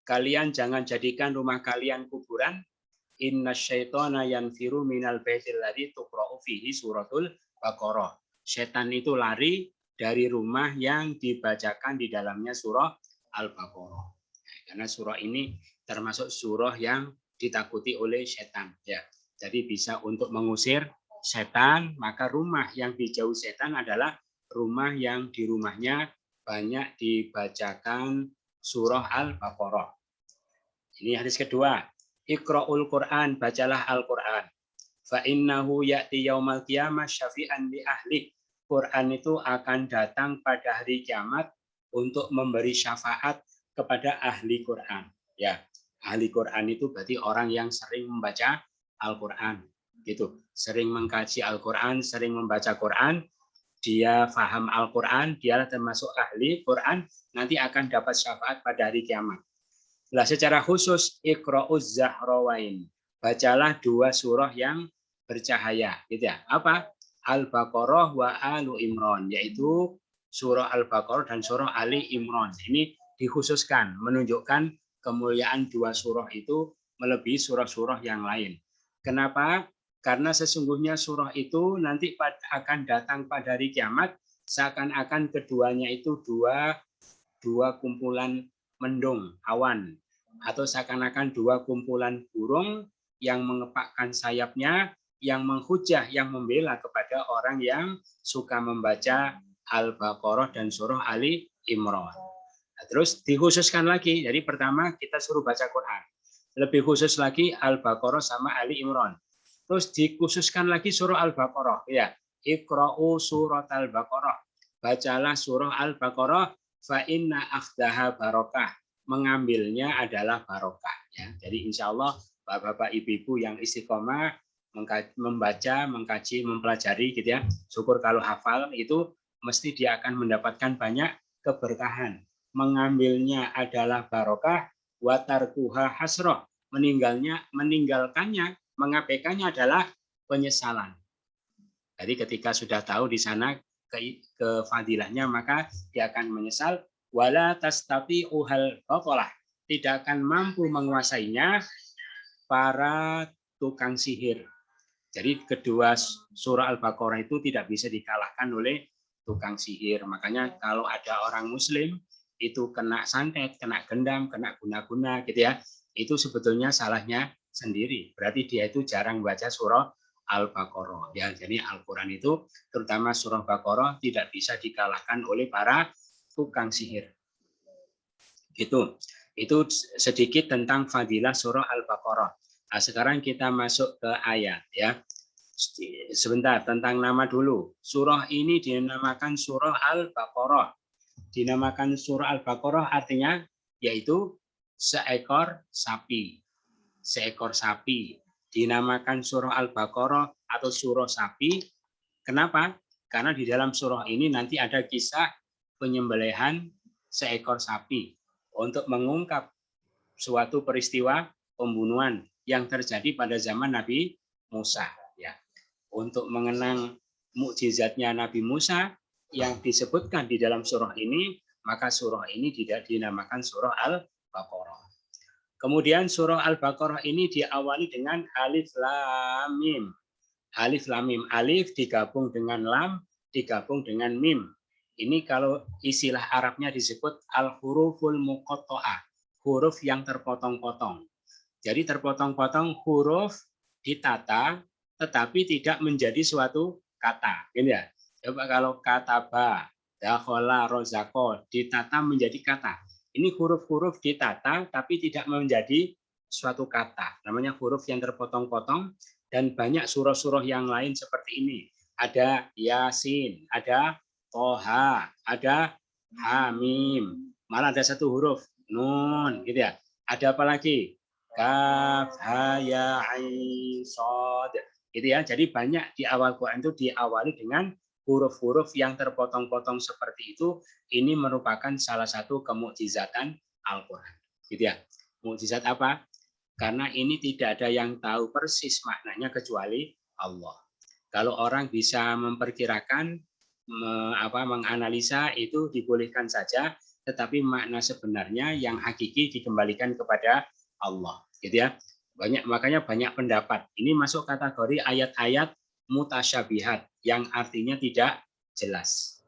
A: Kalian jangan jadikan rumah kalian kuburan. Inna syaitana yanfiru minal baitil ladzi tuqra'u fihi suratul Baqarah. Setan itu lari dari rumah yang dibacakan di dalamnya surah Al-Baqarah. Karena surah ini termasuk surah yang ditakuti oleh setan, ya. Jadi bisa untuk mengusir setan, maka rumah yang dijauh setan adalah rumah yang di rumahnya banyak dibacakan surah Al-Baqarah. Ini hadis kedua. Iqra'ul Qur'an, bacalah Al-Qur'an. Fa innahu ya'ti yaumal qiyamah syafi'an li ahli. Quran itu akan datang pada hari kiamat untuk memberi syafaat kepada ahli Quran, ya. Ahli Quran itu berarti orang yang sering membaca Al-Quran, gitu. Sering mengkaji Al-Quran, sering membaca Quran, dia paham Al-Quran, dia termasuk ahli Quran, nanti akan dapat syafaat pada hari kiamat. Nah, secara khusus Iqra'uz Zahrawain, bacalah 2 surah yang bercahaya, gitu ya. Apa? Al-Baqarah wa Alu Imran, yaitu surah Al-Baqarah dan surah Ali Imran. Ini dikhususkan, menunjukkan kemuliaan 2 surah itu melebihi surah-surah yang lain. Kenapa? Karena sesungguhnya surah itu nanti akan datang pada hari kiamat, seakan-akan keduanya itu dua kumpulan mendung, awan, atau seakan-akan 2 kumpulan burung yang mengepakkan sayapnya, yang menghujah, yang membela kepada orang yang suka membaca Al-Baqarah dan surah Ali Imran. Terus dikhususkan lagi, jadi pertama kita suruh baca Quran. lebih khusus lagi Al-Baqarah sama Ali Imran. Terus dikhususkan lagi surah Al-Baqarah, ya. Iqra'u surat Al-Baqarah. Bacalah surah Al-Baqarah, fa inna akhdaha barokah. Mengambilnya adalah barokah. Ya. Jadi insya Allah Bapak-bapak, ibu-ibu yang istiqomah membaca, mengkaji, mempelajari, gitu ya. Syukur kalau hafal itu mesti dia akan mendapatkan banyak keberkahan. Mengambilnya adalah barokah, watarkuha hasroh. Meninggalkannya, mengabaikannya adalah penyesalan. Jadi ketika sudah tahu di sana kefadilahnya, maka dia akan menyesal. Wala tastati'uhal baqalah. Tidak akan mampu menguasainya para tukang sihir. Jadi kedua surah Al-Baqarah itu tidak bisa dikalahkan oleh tukang sihir. Makanya kalau ada orang Muslim itu kena santet, kena gendam, kena guna-guna, gitu ya, itu sebetulnya salahnya sendiri. Berarti dia itu jarang baca surah Al-Baqarah. Ya, jadi Al-Quran itu terutama surah Baqarah tidak bisa dikalahkan oleh para tukang sihir. Gitu. Itu sedikit tentang fadilah surah Al-Baqarah. Nah, sekarang kita masuk ke ayat, ya. Sebentar, tentang nama dulu. Surah ini dinamakan surah Al-Baqarah. Dinamakan surah Al-Baqarah artinya yaitu seekor sapi. Seekor sapi. Dinamakan surah Al-Baqarah atau surah sapi. Kenapa? Karena di dalam surah ini nanti ada kisah penyembelihan seekor sapi untuk mengungkap suatu peristiwa pembunuhan yang terjadi pada zaman Nabi Musa, ya. Untuk mengenang mukjizatnya Nabi Musa yang disebutkan di dalam surah ini, maka surah ini tidak dinamakan surah Al-Baqarah. Kemudian surah Al-Baqarah ini diawali dengan alif lam mim. Alif lam mim, alif digabung dengan lam, digabung dengan mim. Ini kalau istilah Arabnya disebut al-huruful muqatta'ah, huruf yang terpotong-potong. Jadi terpotong-potong huruf ditata, tetapi tidak menjadi suatu kata. Gitu ya. Coba kalau kata ba, dakhala, rozako, ditata menjadi kata. Ini huruf-huruf ditata, tapi tidak menjadi suatu kata. Namanya huruf yang terpotong-potong, dan banyak surah-surah yang lain seperti ini. Ada Yasin, ada Toha, ada Hamim. Malah ada satu huruf, Nun. Gitu ya. Ada apa lagi? Kaf, ha, ya, ain, shad. Gitu ya. Jadi banyak di awal Quran itu diawali dengan huruf-huruf yang terpotong-potong seperti itu. Ini merupakan salah satu kemukjizatan Al-Quran. Gitu ya. Mukjizat apa? Karena ini tidak ada yang tahu persis maknanya kecuali Allah. Kalau orang bisa memperkirakan, menganalisa itu dibolehkan saja, tetapi makna sebenarnya yang hakiki dikembalikan kepada Allah, gitu ya. Makanya banyak pendapat. Ini masuk kategori ayat-ayat mutasyabihat yang artinya tidak jelas.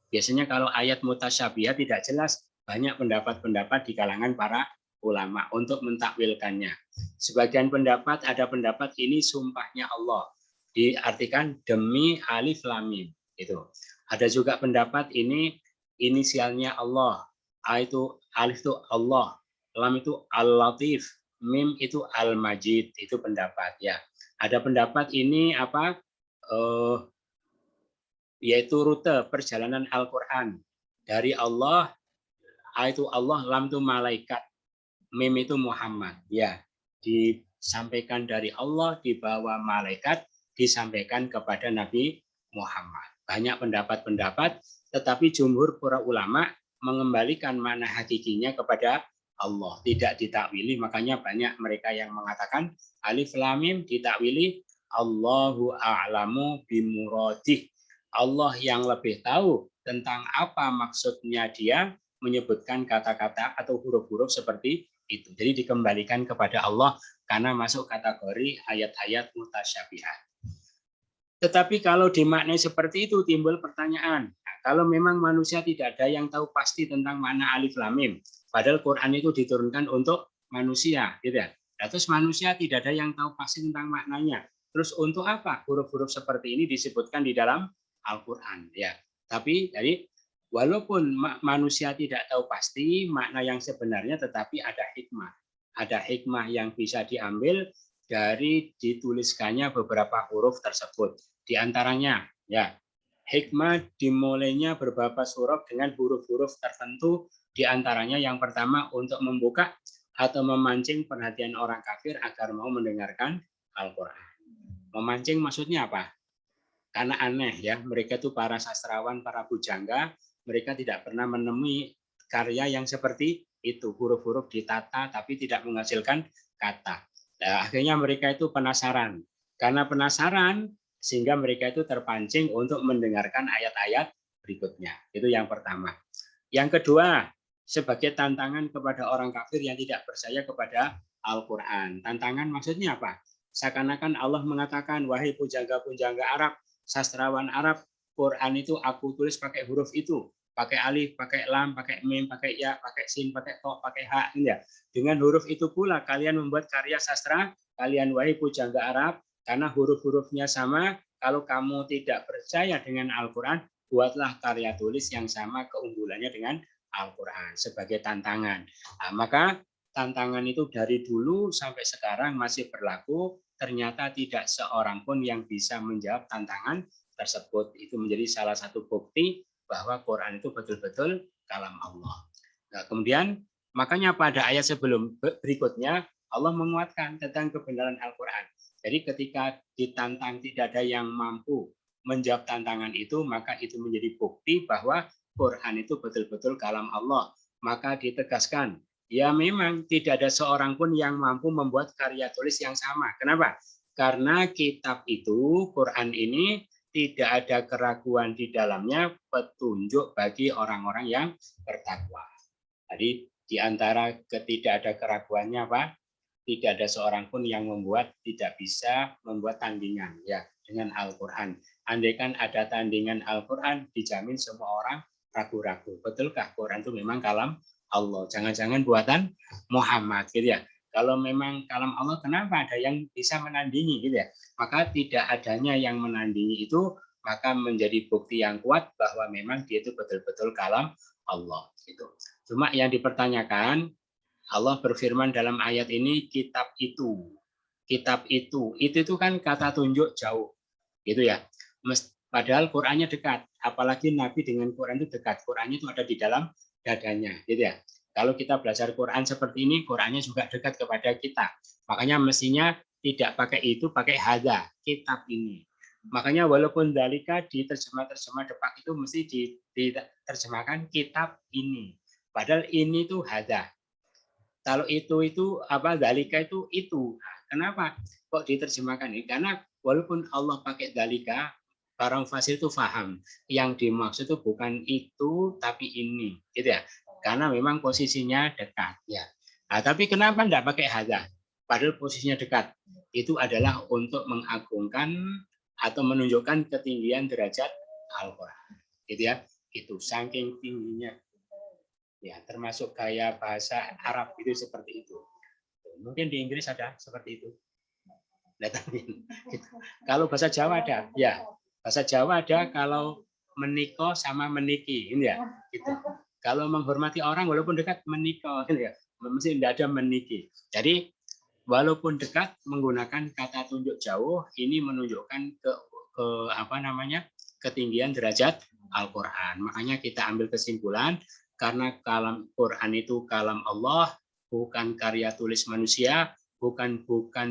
A: Biasanya kalau ayat mutasyabihat tidak jelas, banyak pendapat-pendapat di kalangan para ulama untuk mentakwilkannya. Sebagian pendapat, ada pendapat ini sumpahnya Allah, diartikan demi alif lam mim. Itu. Ada juga pendapat ini inisialnya Allah. Itu alif itu Allah, lam itu Al-Latif, mim itu Al-Majid. Itu pendapat, ya. Ada pendapat ini apa? Yaitu rute perjalanan Al-Qur'an dari Allah. Itu Allah, lam itu malaikat, mim itu Muhammad, ya. Disampaikan dari Allah, dibawa malaikat, disampaikan kepada Nabi Muhammad. Banyak pendapat-pendapat, tetapi jumhur para ulama mengembalikan makna hakikinya kepada Allah, tidak ditakwili. Makanya banyak mereka yang mengatakan alif lam mim ditakwili Allahu a'lamu bimuradih. Allah yang lebih tahu tentang apa maksudnya dia menyebutkan kata-kata atau huruf-huruf seperti itu. Jadi dikembalikan kepada Allah karena masuk kategori ayat-ayat mutasyabihat. Tetapi kalau dimaknai seperti itu timbul pertanyaan. Nah, kalau memang manusia tidak ada yang tahu pasti tentang makna alif lam mim, padahal Quran itu diturunkan untuk manusia, gitu ya. Nah, terus manusia tidak ada yang tahu pasti tentang maknanya. Terus untuk apa huruf-huruf seperti ini disebutkan di dalam Al-Quran, ya. Tapi jadi walaupun manusia tidak tahu pasti makna yang sebenarnya, tetapi ada hikmah. ada hikmah yang bisa diambil dari dituliskannya beberapa huruf tersebut. Di antaranya, ya, hikmah dimulainya beberapa surah dengan huruf-huruf tertentu. Di antaranya yang pertama untuk membuka atau memancing perhatian orang kafir agar mau mendengarkan Al-Quran. Memancing maksudnya apa? Karena aneh ya, mereka itu para sastrawan, para pujangga, mereka tidak pernah menemui karya yang seperti itu, huruf-huruf ditata tapi tidak menghasilkan kata. Nah, akhirnya mereka itu penasaran. Karena penasaran, sehingga mereka itu terpancing untuk mendengarkan ayat-ayat berikutnya. Itu yang pertama. Yang kedua, sebagai tantangan kepada orang kafir yang tidak percaya kepada Al-Quran. Tantangan maksudnya apa? Seakan-akan Allah mengatakan, wahai pujangga-pujangga Arab, sastrawan Arab, Quran itu aku tulis pakai huruf itu. Pakai alif, pakai lam, pakai mim, pakai ya, pakai sin, pakai to, pakai ha. Ya. Dengan huruf itu pula kalian membuat karya sastra, kalian wahai pujangga Arab, karena huruf-hurufnya sama. Kalau kamu tidak percaya dengan Al-Quran, buatlah karya tulis yang sama keunggulannya dengan Al-Quran sebagai tantangan. Nah, maka tantangan itu dari dulu sampai sekarang masih berlaku. Ternyata tidak seorang pun yang bisa menjawab tantangan tersebut. Itu menjadi salah satu bukti bahwa Quran itu betul-betul kalam Allah. Nah, kemudian makanya pada ayat sebelum berikutnya Allah menguatkan tentang kebenaran Al-Quran. Jadi ketika ditantang tidak ada yang mampu menjawab tantangan itu, maka itu menjadi bukti bahwa Quran itu betul-betul kalam Allah. Maka ditegaskan, ya memang tidak ada seorang pun yang mampu membuat karya tulis yang sama. Kenapa? Karena kitab itu, Quran ini, tidak ada keraguan di dalamnya, petunjuk bagi orang-orang yang bertakwa. Jadi di antara ketidak ada keraguannya apa? Tidak ada seorang pun yang tidak bisa membuat tandingan ya dengan Al-Quran. Andaikan ada tandingan Al-Quran, dijamin semua orang ragu-ragu. Betulkah Quran itu memang kalam Allah? Jangan-jangan buatan Muhammad gitu ya. Kalau memang kalam Allah, kenapa ada yang bisa menandingi gitu ya? Maka tidak adanya yang menandingi itu, maka menjadi bukti yang kuat bahwa memang dia itu betul-betul kalam Allah. Gitu. Cuma yang dipertanyakan, Allah berfirman dalam ayat ini, kitab itu. Kitab itu kan kata tunjuk jauh. Gitu ya. Padahal Qurannya dekat. Apalagi Nabi dengan Quran itu dekat. Qurannya itu ada di dalam dadanya. Gitu ya. Kalau kita belajar Quran seperti ini, Qurannya juga dekat kepada kita. Makanya mestinya tidak pakai itu, pakai hadza, kitab ini. Makanya walaupun dalika di terjemah depak itu mesti diterjemahkan kitab ini. Padahal ini itu hadza. Kalau itu apa, dalika itu. Nah, kenapa kok diterjemahkan ini? Karena walaupun Allah pakai dalika, para mufasir itu paham. Yang dimaksud itu bukan itu, tapi ini. Gitu ya. Karena memang posisinya dekat ya. Nah, tapi kenapa enggak pakai hadza? Padahal posisinya dekat. Itu adalah untuk mengagungkan atau menunjukkan ketinggian derajat Al-Quran. Gitu ya. Itu saking tingginya. Ya, termasuk gaya bahasa Arab itu seperti itu. Mungkin di Inggris ada seperti itu. Kalau bahasa Jawa ada, ya. Bahasa Jawa ada kalau menikah sama meniki, ini ya. Gitu. Kalau menghormati orang walaupun dekat menikah, ya, mesti tidak ada meniki. Jadi walaupun dekat menggunakan kata tunjuk jauh, ini menunjukkan ke apa namanya, ketinggian derajat Al-Quran. Makanya kita ambil kesimpulan karena kalam Quran itu kalam Allah, bukan karya tulis manusia, bukan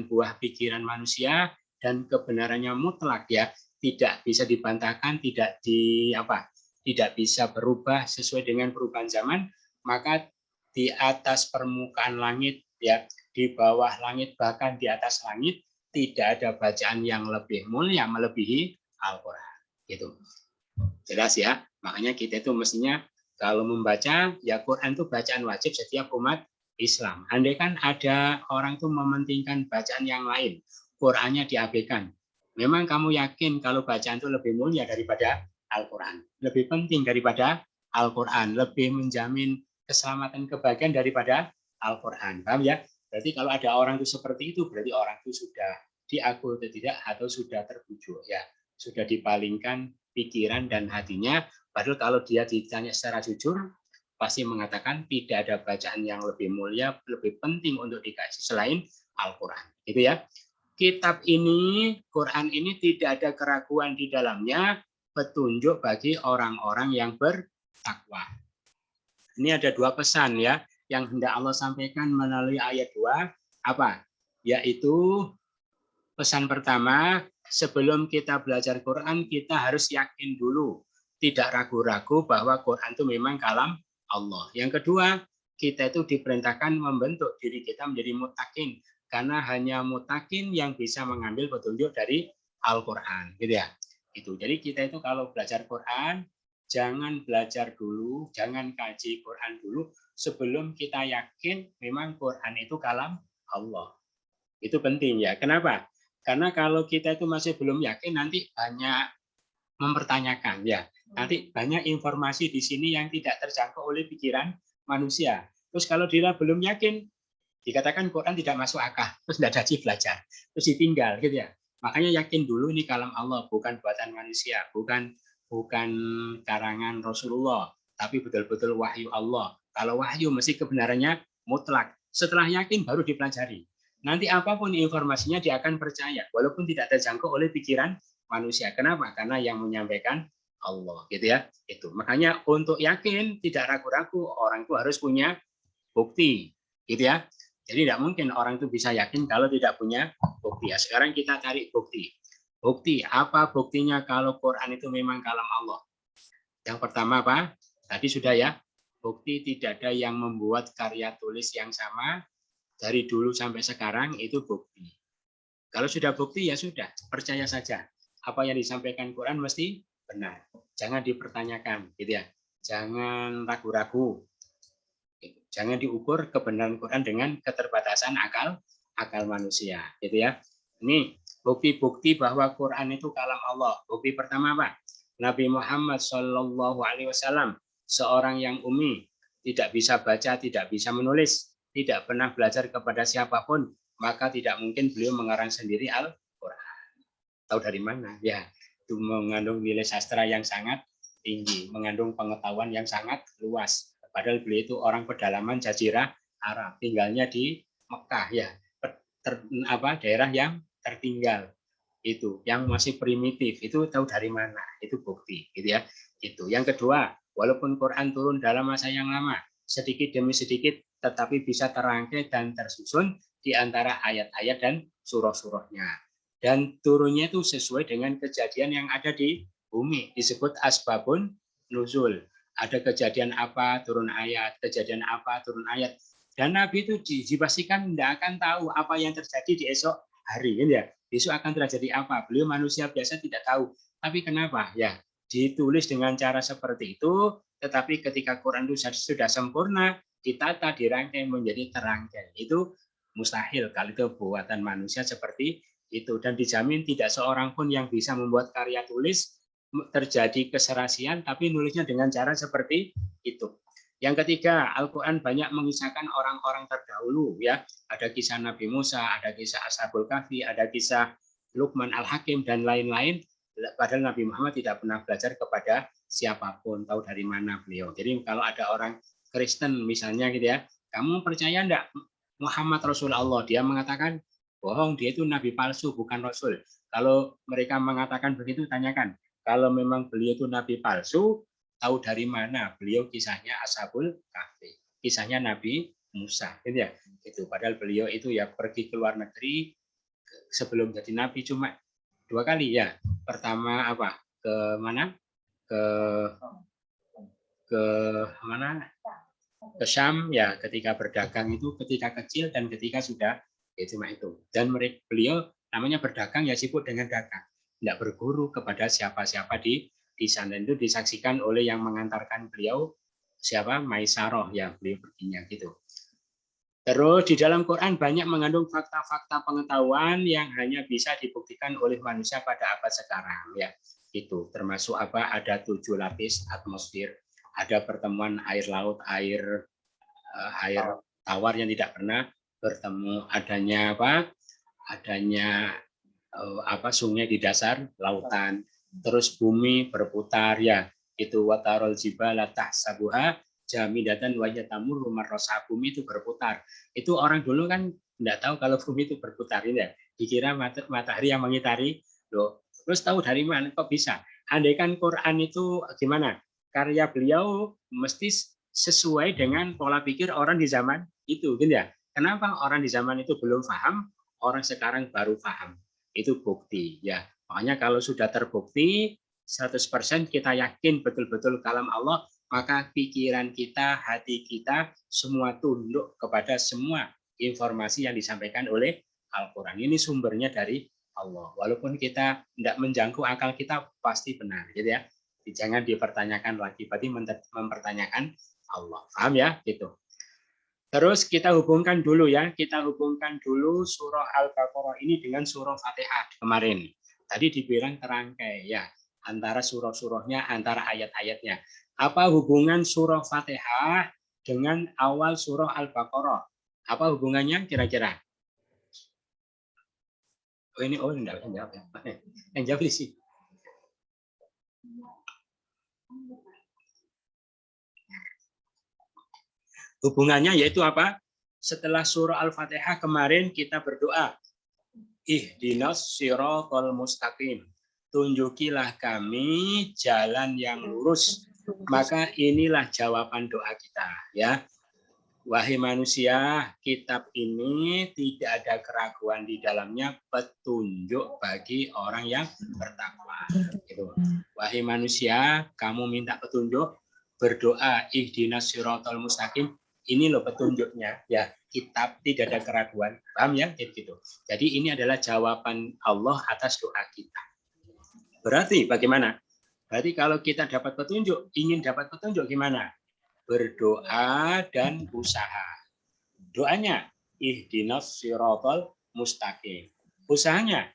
A: buah pikiran manusia, dan kebenarannya mutlak ya, tidak bisa dibantahkan, tidak bisa berubah sesuai dengan perubahan zaman. Maka di atas permukaan langit ya, di bawah langit, bahkan di atas langit tidak ada bacaan yang lebih mulia melebihi Al-Quran. Gitu. Jelas ya. Makanya kita itu mestinya kalau membaca ya Quran itu bacaan wajib setiap umat Islam. Andai kan ada orang itu mementingkan bacaan yang lain, Qurannya diabaikan. Memang kamu yakin kalau bacaan itu lebih mulia daripada Al-Quran, lebih penting daripada Al-Quran, lebih menjamin keselamatan kebahagiaan daripada Al-Quran. Paham ya? Berarti kalau ada orang itu seperti itu, berarti orang itu sudah diakui atau tidak, atau sudah terbujuk ya, sudah dipalingkan pikiran dan hatinya. Padahal kalau dia ditanya secara jujur, pasti mengatakan tidak ada bacaan yang lebih mulia, lebih penting untuk dikaji selain Al-Quran. Gitu ya. Kitab ini, Quran ini tidak ada keraguan di dalamnya, petunjuk bagi orang-orang yang bertakwa. Ini ada dua pesan ya yang hendak Allah sampaikan melalui ayat 2. Apa? Yaitu pesan pertama, sebelum kita belajar Quran, kita harus yakin dulu, tidak ragu-ragu bahwa Quran itu memang kalam Allah. Yang kedua, kita itu diperintahkan membentuk diri kita menjadi mutakin, karena hanya mutakin yang bisa mengambil petunjuk dari Al-Quran, gitu ya. Itu. Jadi kita itu kalau belajar Quran, jangan belajar dulu, jangan kaji Quran dulu sebelum kita yakin memang Quran itu kalam Allah. Itu penting ya. Kenapa? Karena kalau kita itu masih belum yakin, nanti banyak mempertanyakan ya. Nanti banyak informasi di sini yang tidak terjangkau oleh pikiran manusia. Terus kalau dia belum yakin, dikatakan Quran tidak masuk akal, terus tidak jadi belajar, terus ditinggal gitu ya. Makanya yakin dulu ini kalam Allah, bukan buatan manusia, bukan karangan Rasulullah, tapi betul-betul wahyu Allah. Kalau wahyu mesti kebenarannya mutlak. Setelah yakin baru dipelajari. Nanti apapun informasinya dia akan percaya, walaupun tidak terjangkau oleh pikiran manusia. Kenapa? Karena yang menyampaikan Allah, gitu ya. Itu. Makanya untuk yakin tidak ragu-ragu, orang itu harus punya bukti, gitu ya. Jadi tidak mungkin orang itu bisa yakin kalau tidak punya bukti. Ya, sekarang kita cari bukti. Bukti, apa buktinya kalau Quran itu memang kalam Allah? Yang pertama apa? Tadi sudah ya. Bukti tidak ada yang membuat karya tulis yang sama dari dulu sampai sekarang, itu bukti. Kalau sudah bukti ya sudah, percaya saja. Apa yang disampaikan Quran mesti benar. Jangan dipertanyakan, gitu ya. Jangan ragu-ragu. Jangan diukur kebenaran Quran dengan keterbatasan akal manusia, gitu ya. Ini bukti-bukti bahwa Quran itu kalam Allah. Bukti pertama apa? Nabi Muhammad SAW, seorang yang ummi, tidak bisa baca, tidak bisa menulis, tidak pernah belajar kepada siapapun, maka tidak mungkin beliau mengarang sendiri Al-Quran. Tahu dari mana? Ya, itu mengandung nilai sastra yang sangat tinggi, mengandung pengetahuan yang sangat luas. Padahal beliau itu orang pedalaman Jazirah Arab, tinggalnya di Mekah ya, daerah yang tertinggal itu, yang masih primitif. Itu tahu dari mana? Itu bukti, gitu ya. Itu. Yang kedua, walaupun Quran turun dalam masa yang lama, sedikit demi sedikit, tetapi bisa terangkai dan tersusun di antara ayat-ayat dan surah-surahnya. Dan turunnya itu sesuai dengan kejadian yang ada di bumi, disebut asbabun nuzul. Ada kejadian apa turun ayat, kejadian apa turun ayat. Dan Nabi itu dipastikan tidak akan tahu apa yang terjadi di esok hari, ya. Besok akan terjadi apa? Beliau manusia biasa tidak tahu. Tapi kenapa? Ya, ditulis dengan cara seperti itu. Tetapi ketika Quran itu sudah sempurna, ditata, dirangkai menjadi terangkai. Itu mustahil kalau itu buatan manusia seperti itu. Dan dijamin tidak seorang pun yang bisa membuat karya tulis terjadi keserasian, tapi nulisnya dengan cara seperti itu. Yang ketiga, Al-Quran banyak mengisahkan orang-orang terdahulu, ya. Ada kisah Nabi Musa, ada kisah Ashabul Kahfi, ada kisah Luqman Al-Hakim dan lain-lain. Padahal Nabi Muhammad tidak pernah belajar kepada siapapun, tahu dari mana beliau. Jadi kalau ada orang Kristen misalnya gitu ya, kamu percaya enggak Muhammad Rasulullah? Dia mengatakan bohong, dia itu nabi palsu, bukan rasul. Kalau mereka mengatakan begitu, tanyakan. Kalau memang beliau itu nabi palsu, tahu dari mana beliau kisahnya Ashabul Kahfi, kisahnya Nabi Musa, gitu ya. Itu padahal beliau itu ya pergi ke luar negeri sebelum jadi nabi cuma 2 kali ya. Pertama apa? Ke mana? Ke mana? Ke Syam ya, ketika berdagang itu, ketika kecil dan ketika sudah ya cuma itu. Dan beliau namanya berdagang ya sibuk dengan dagang. Tidak berguru kepada siapa-siapa di sana. Itu disaksikan oleh yang mengantarkan beliau, siapa? Maisarah ya, beliau perginya gitu. Terus di dalam Quran banyak mengandung fakta-fakta pengetahuan yang hanya bisa dibuktikan oleh manusia pada abad sekarang ya. Itu termasuk apa? Ada 7 lapis atmosfer, ada pertemuan air laut, air tawar yang tidak pernah bertemu, adanya apa? Adanya sungai di dasar lautan, terus bumi berputar ya, itu watarul jibala tahsabuha jamidatan wa yatamur rumar rosa, bumi itu berputar. Itu orang dulu kan enggak tahu kalau bumi itu berputar ini ya. Dikira matahari yang mengitari. Loh, terus tahu dari mana kok bisa? Andaikan Quran itu gimana? Karya beliau mesti sesuai dengan pola pikir orang di zaman itu, gitu ya. Kenapa orang di zaman itu belum paham, orang sekarang baru paham? Itu bukti ya. Makanya kalau sudah terbukti 100% kita yakin betul-betul kalam Allah, maka pikiran kita, hati kita semua tunduk kepada semua informasi yang disampaikan oleh Al-Quran. Ini sumbernya dari Allah. Walaupun kita tidak menjangkau akal kita, pasti benar, gitu ya. Jangan dipertanyakan lagi, berarti mempertanyakan Allah. Paham ya? Gitu. Terus kita hubungkan dulu ya, kita hubungkan dulu surah Al-Baqarah ini dengan surah Fatihah kemarin. Tadi dibilang terangkai ya, antara surah-surahnya, antara ayat-ayatnya. Apa hubungan surah Fatihah dengan awal surah Al-Baqarah? Apa hubungannya kira-kira? Oh ini, oh enggak jawab ya. Yang jawab di sini. Hubungannya yaitu apa? Setelah surah Al-Fatihah kemarin kita berdoa. Ihdinas siratal mustaqim. Tunjukilah kami jalan yang lurus. Maka inilah jawaban doa kita ya. Wahai manusia, kitab ini tidak ada keraguan di dalamnya, petunjuk bagi orang yang bertakwa. Gitu. Wahai manusia, kamu minta petunjuk, berdoa ihdinas siratal mustaqim. Ini loh petunjuknya ya. Kitab tidak ada keraguan. Paham ya? Gitu. Jadi ini adalah jawaban Allah atas doa kita. Berarti bagaimana? Berarti kalau kita dapat petunjuk, ingin dapat petunjuk gimana? Berdoa dan usaha. Doanya ihdinas siratal mustaqim. Usahanya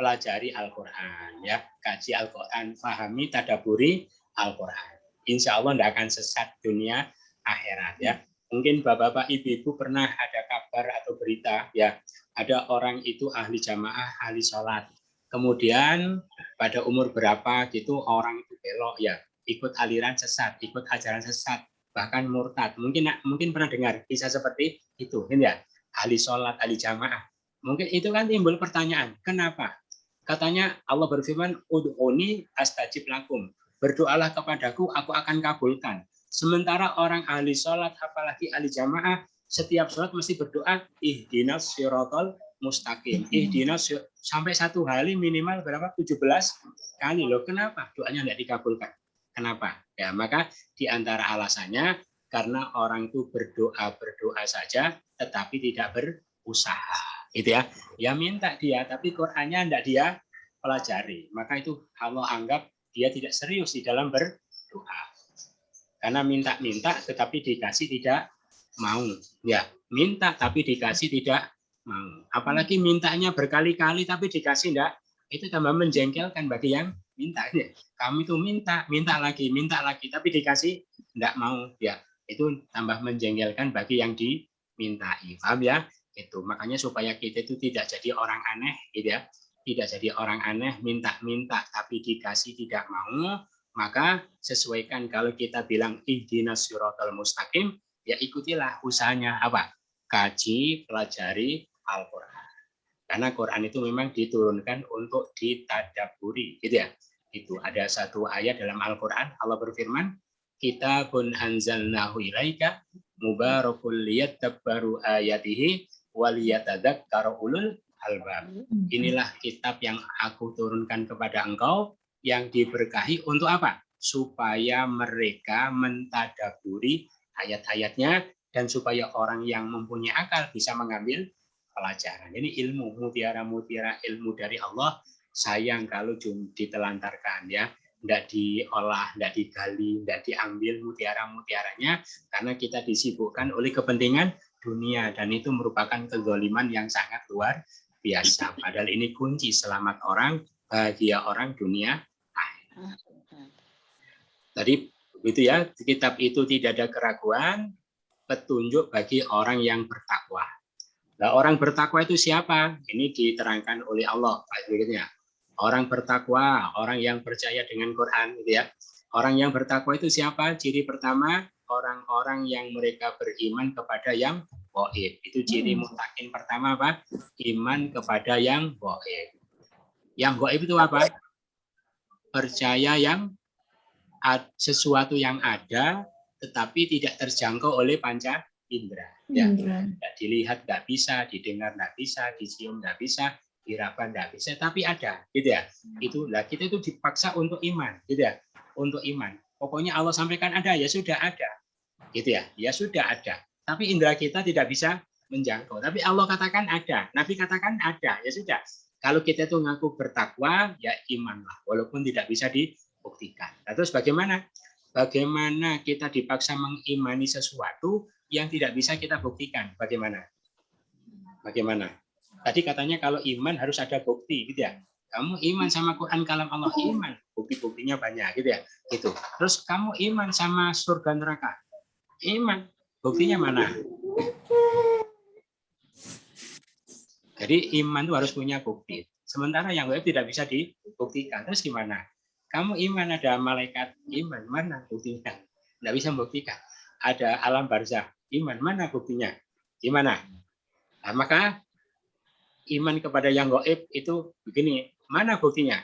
A: pelajari Al-Qur'an ya, kaji Al-Qur'an, pahami, tadaburi Al-Qur'an. Insya Allah tidak akan sesat dunia akhirat ya. Mungkin Bapak-bapak, Ibu-ibu pernah ada kabar atau berita ya, ada orang itu ahli jamaah, ahli sholat. Kemudian pada umur berapa gitu orang itu belok ya, ikut aliran sesat, ikut ajaran sesat, bahkan murtad. Mungkin pernah dengar kisah seperti itu, ya. Ahli sholat, ahli jamaah. Mungkin itu kan timbul pertanyaan, kenapa? Katanya Allah berfirman, ud'uni astajib lakum. Berdoalah kepadaku, aku akan kabulkan. Sementara orang ahli sholat, apalagi ahli jamaah, setiap sholat mesti berdoa, ihdinas siratal mustaqim. Ihdinas sampai satu hari minimal berapa? 17 kali loh. Kenapa? Doanya tidak dikabulkan. Kenapa? Ya, maka di antara alasannya karena orang itu berdoa saja, tetapi tidak berusaha, gitu ya. Ya minta dia, tapi Qur'annya tidak dia pelajari. Maka itu Allah anggap dia tidak serius di dalam berdoa. Karena minta-minta, tetapi dikasih tidak mau. Ya, minta tapi dikasih tidak mau. Apalagi mintanya berkali-kali tapi dikasih tidak, itu tambah menjengkelkan bagi yang minta. Kami itu minta lagi, tapi dikasih tidak mau. Ya, itu tambah menjengkelkan bagi yang dimintai. Paham ya? Itu makanya supaya kita itu tidak jadi orang aneh, gitu ya. Tidak jadi orang aneh, minta tapi dikasih tidak mau. Maka sesuaikan kalau kita bilang ihdinas siratal mustaqim, ya ikutilah usahanya apa? Kaji, pelajari Al-Qur'an. Karena Quran itu memang diturunkan untuk ditadaburi, gitu ya. Itu ada satu ayat dalam Al-Qur'an, Allah berfirman, kitabun anzalnahu ilaika mubarakul liyadabbaru ayatihi waliyatadzakkaru ulul albab. Inilah kitab yang aku turunkan kepada engkau yang diberkahi untuk apa? Supaya mereka mentadaburi ayat-ayatnya dan supaya orang yang mempunyai akal bisa mengambil pelajaran. Ini ilmu, mutiara-mutiara ilmu dari Allah. Sayang kalau ditelantarkan ya, tidak diolah, tidak digali, tidak diambil mutiara-mutiaranya karena kita disibukkan oleh kepentingan dunia dan itu merupakan kezaliman yang sangat luar biasa. Padahal ini kunci selamat orang, bahagia orang dunia akhirat. Tadi begitu ya, kitab itu tidak ada keraguan, petunjuk bagi orang yang bertakwa. Nah, orang bertakwa itu siapa? Ini diterangkan oleh Allah berikutnya. Orang bertakwa, orang yang percaya dengan Quran, gitu ya. Orang yang bertakwa itu siapa? Ciri pertama, orang-orang yang mereka beriman kepada yang gaib. Itu ciri muttaqin pertama apa? Iman kepada yang gaib. Yang gaib itu apa? Percaya yang sesuatu yang ada tetapi tidak terjangkau oleh panca indera. Ya, tidak dilihat nggak bisa, didengar nggak bisa, dicium nggak bisa, diraba nggak bisa, tapi ada, gitu ya. Itulah kita itu dipaksa untuk iman, gitu ya. Untuk iman. Pokoknya Allah sampaikan ada, ya sudah ada. Gitu ya. Ya sudah ada. Tapi indera kita tidak bisa menjangkau. Tapi Allah katakan ada. Nabi katakan ada. Ya sudah. Kalau kita itu ngaku bertakwa, ya imanlah. Walaupun tidak bisa dibuktikan. Nah, terus bagaimana? Bagaimana kita dipaksa mengimani sesuatu yang tidak bisa kita buktikan? Bagaimana? Bagaimana? Tadi katanya kalau iman harus ada bukti, gitu ya. Kamu iman sama Quran kalam Allah, iman, bukti-buktinya banyak, gitu ya. Gitu. Terus kamu iman sama surga neraka, iman, buktinya mana? Jadi iman itu harus punya bukti. Sementara yang gaib tidak bisa dibuktikan. Terus gimana? Kamu iman ada malaikat, iman, mana buktinya? Tidak bisa membuktikan. Ada alam barzah, iman, mana buktinya? Gimana? Nah, maka iman kepada yang gaib itu begini, mana buktinya?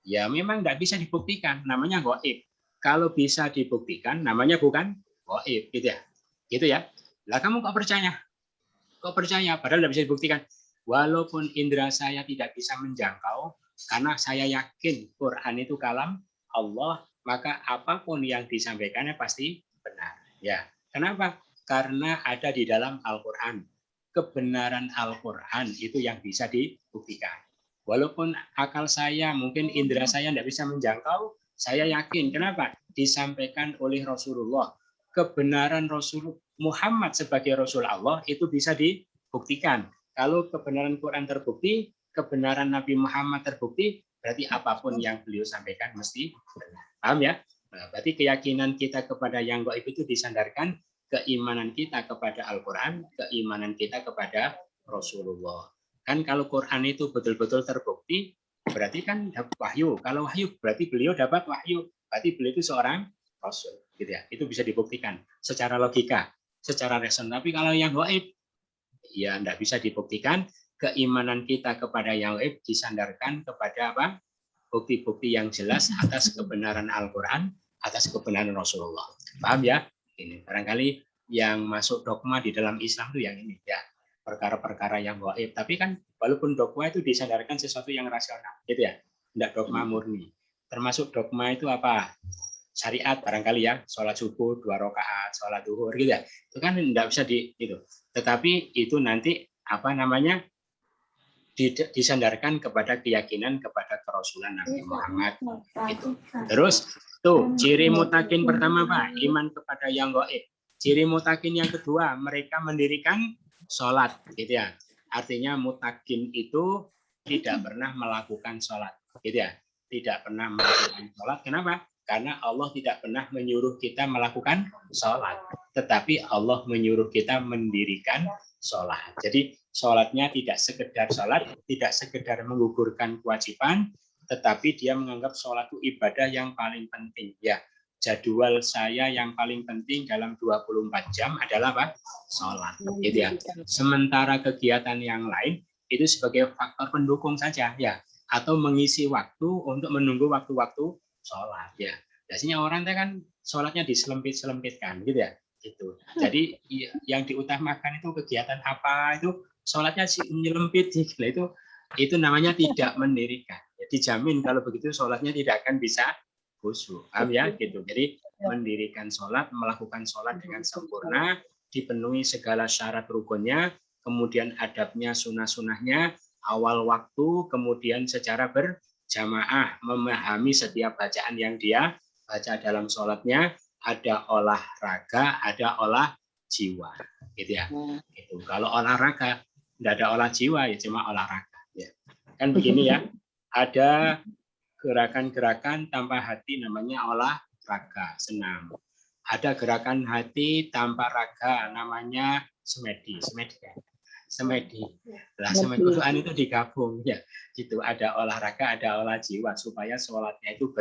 A: Ya memang tidak bisa dibuktikan, namanya gaib. Kalau bisa dibuktikan, namanya bukan gaib, gitu ya. Gitu ya. Lah kamu kok percaya? Kok percaya? Padahal tidak bisa dibuktikan. Walaupun indera saya tidak bisa menjangkau, karena saya yakin Quran itu kalam Allah, maka apapun yang disampaikannya pasti benar. Ya, kenapa? Karena ada di dalam Al-Quran. Kebenaran Al-Quran itu yang bisa dibuktikan. Walaupun akal saya, mungkin indera saya tidak bisa menjangkau, saya yakin. Kenapa? Disampaikan oleh Rasulullah. Kebenaran Rasul Muhammad sebagai Rasul Allah itu bisa dibuktikan. Kalau kebenaran Quran terbukti, kebenaran Nabi Muhammad terbukti, berarti apapun yang beliau sampaikan mesti benar. Paham ya? Nah, berarti keyakinan kita kepada yang gaib itu disandarkan keimanan kita kepada Al-Quran, keimanan kita kepada Rasulullah. Kan kalau Quran itu betul-betul terbukti, berarti kan dapat wahyu. Kalau wahyu berarti beliau dapat wahyu. Berarti beliau itu seorang Rasul. Gitu ya. Itu bisa dibuktikan secara logika, secara rasional. Tapi kalau yang gaib, ya tidak bisa dibuktikan. Keimanan kita kepada yang gaib disandarkan kepada apa? Bukti-bukti yang jelas atas kebenaran Al-Quran, atas kebenaran Rasulullah. Paham ya? Ini barangkali yang masuk dogma di dalam Islam itu yang ini ya, perkara-perkara yang gaib. Tapi kan walaupun dogma itu disandarkan sesuatu yang rasional, gitu ya, tidak dogma murni. Termasuk dogma itu apa? Syariat barangkali ya, sholat subuh 2 rakaat, sholat duhur, gitu ya. Itu kan tidak bisa gitu. Tetapi itu nanti apa namanya? Disandarkan kepada keyakinan kepada kerasulan Nabi Muhammad. Gitu. Terus tuh ciri mutakin pertama Pak, iman kepada yang gaib. Ciri mutakin yang kedua, mereka mendirikan sholat, gitu ya. Artinya mutakin itu tidak pernah melakukan sholat, gitu ya. Tidak pernah melakukan sholat. Kenapa? Karena Allah tidak pernah menyuruh kita melakukan sholat, tetapi Allah menyuruh kita mendirikan sholat. Jadi sholatnya tidak sekedar sholat, tidak sekedar menggugurkan kewajiban, tetapi dia menganggap sholat itu ibadah yang paling penting. Ya, jadwal saya yang paling penting dalam 24 jam adalah apa? Sholat. Gitu ya. Sementara kegiatan yang lain itu sebagai faktor pendukung saja, ya, atau mengisi waktu untuk menunggu waktu-waktu sholat. Ya, biasanya orang kan sholatnya diselempit-selempitkan, gitu ya. Gitu. Jadi yang diutamakan itu kegiatan apa itu sholatnya nyelempit, itu namanya tidak mendirikan. Ya, dijamin kalau begitu sholatnya tidak akan bisa khusyuk. Paham ya? Gitu. Jadi mendirikan sholat, melakukan sholat dengan sempurna, dipenuhi segala syarat rukunnya, kemudian adabnya, sunah-sunahnya, awal waktu, kemudian secara berjamaah, memahami setiap bacaan yang dia baca dalam sholatnya, ada olahraga, ada olah jiwa, gitu ya. Gitu. Kalau olahraga tidak ada olah jiwa, ya cuma olahraga. Ya. Kan begini ya, ada gerakan-gerakan tanpa hati namanya olahraga, senam. Ada gerakan hati tanpa raga namanya semedi. Lah semedi Quran itu digabung ya. Gitu, ada olahraga, ada olah jiwa supaya sholatnya itu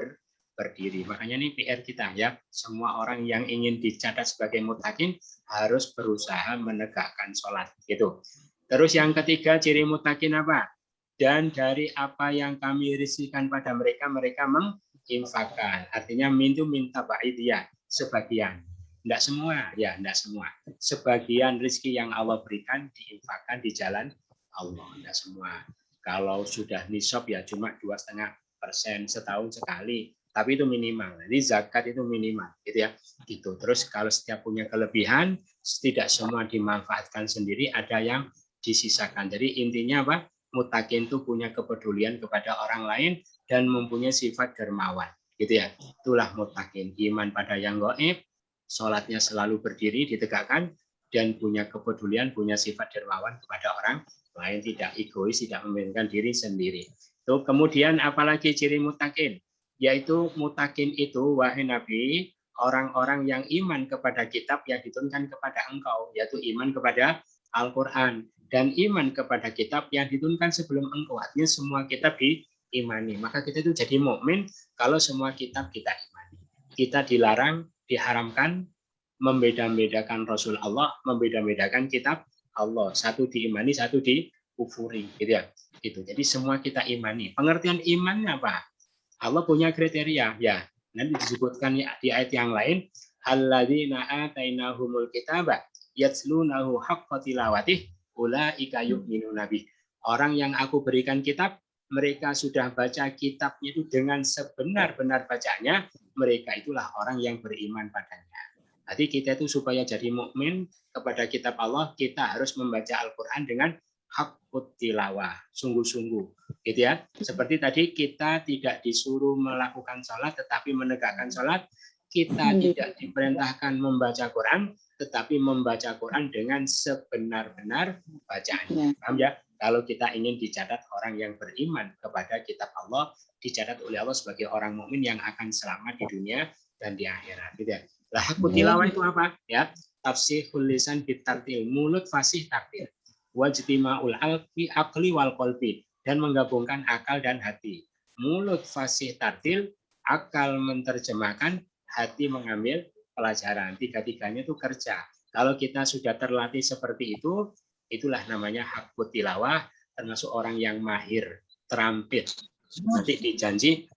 A: berdiri. Makanya ini PR kita ya. Semua orang yang ingin dicatat sebagai muttaqin harus berusaha menegakkan sholat. Gitu. Terus yang ketiga ciri muttaqin apa? Dan dari apa yang kami rizkikan pada mereka, mereka menginfakkan. Artinya minta ba'idiyah, sebagian. Tidak semua, ya tidak semua. Sebagian rezeki yang Allah berikan diinfakkan di jalan Allah. Tidak semua. Kalau sudah nisab ya cuma 2,5% setahun sekali. Tapi itu minimal. Jadi zakat itu minimal, gitu ya. Gitu. Terus kalau setiap punya kelebihan, tidak semua dimanfaatkan sendiri, ada yang disisakan. Jadi intinya apa? Muttaqin itu punya kepedulian kepada orang lain dan mempunyai sifat dermawan, gitu ya. Itulah muttaqin. Iman pada yang gaib, sholatnya selalu berdiri, ditegakkan, dan punya kepedulian, punya sifat dermawan kepada orang lain, tidak egois, tidak mementingkan diri sendiri. Tuh, kemudian apalagi ciri muttaqin? Yaitu muttaqin itu, wahai Nabi, orang-orang yang iman kepada kitab yang diturunkan kepada engkau, yaitu iman kepada Al-Quran, dan iman kepada kitab yang diturunkan sebelum engkau. Artinya semua kitab diimani. Maka kita itu jadi mukmin kalau semua kitab kita imani. Kita dilarang, diharamkan membeda-bedakan Rasul Allah, membeda-bedakan kitab Allah. Satu diimani, satu dikufuri, gitu ya. Gitu. Jadi semua kita imani. Pengertian imannya apa? Allah punya kriteria, ya. Nanti disebutkan di ayat yang lain, alladzina atainahumul kitaba yatslunahu haqqa tilawatih ulaika yu'minuna bih. Orang yang aku berikan kitab, mereka sudah baca kitabnya itu dengan sebenar-benar bacanya, mereka itulah orang yang beriman padanya. Jadi kita itu supaya jadi mukmin kepada kitab Allah, kita harus membaca Al-Quran dengan haqqut tilawah, sungguh-sungguh, gitu ya. Seperti tadi kita tidak disuruh melakukan sholat, tetapi menegakkan sholat. Kita tidak diperintahkan membaca Quran, tetapi membaca Quran dengan sebenar-benar bacaannya. Paham ya? Kalau kita ingin dicatat orang yang beriman kepada kitab Allah, dicatat oleh Allah sebagai orang mukmin yang akan selamat di dunia dan di akhirat, gitu ya. Lah haqqut tilawah itu apa? Ya, tafsihul lisan bitartil, mulut fasih takdir. Wajtima'ul aqli wal qalbi, dan menggabungkan akal dan hati. Mulut fasih tartil, akal menerjemahkan, hati mengambil pelajaran. Tiga-tiganya itu kerja. Kalau kita sudah terlatih seperti itu, itulah namanya haqqut tilawah, termasuk orang yang mahir, terampil. Nanti dijanji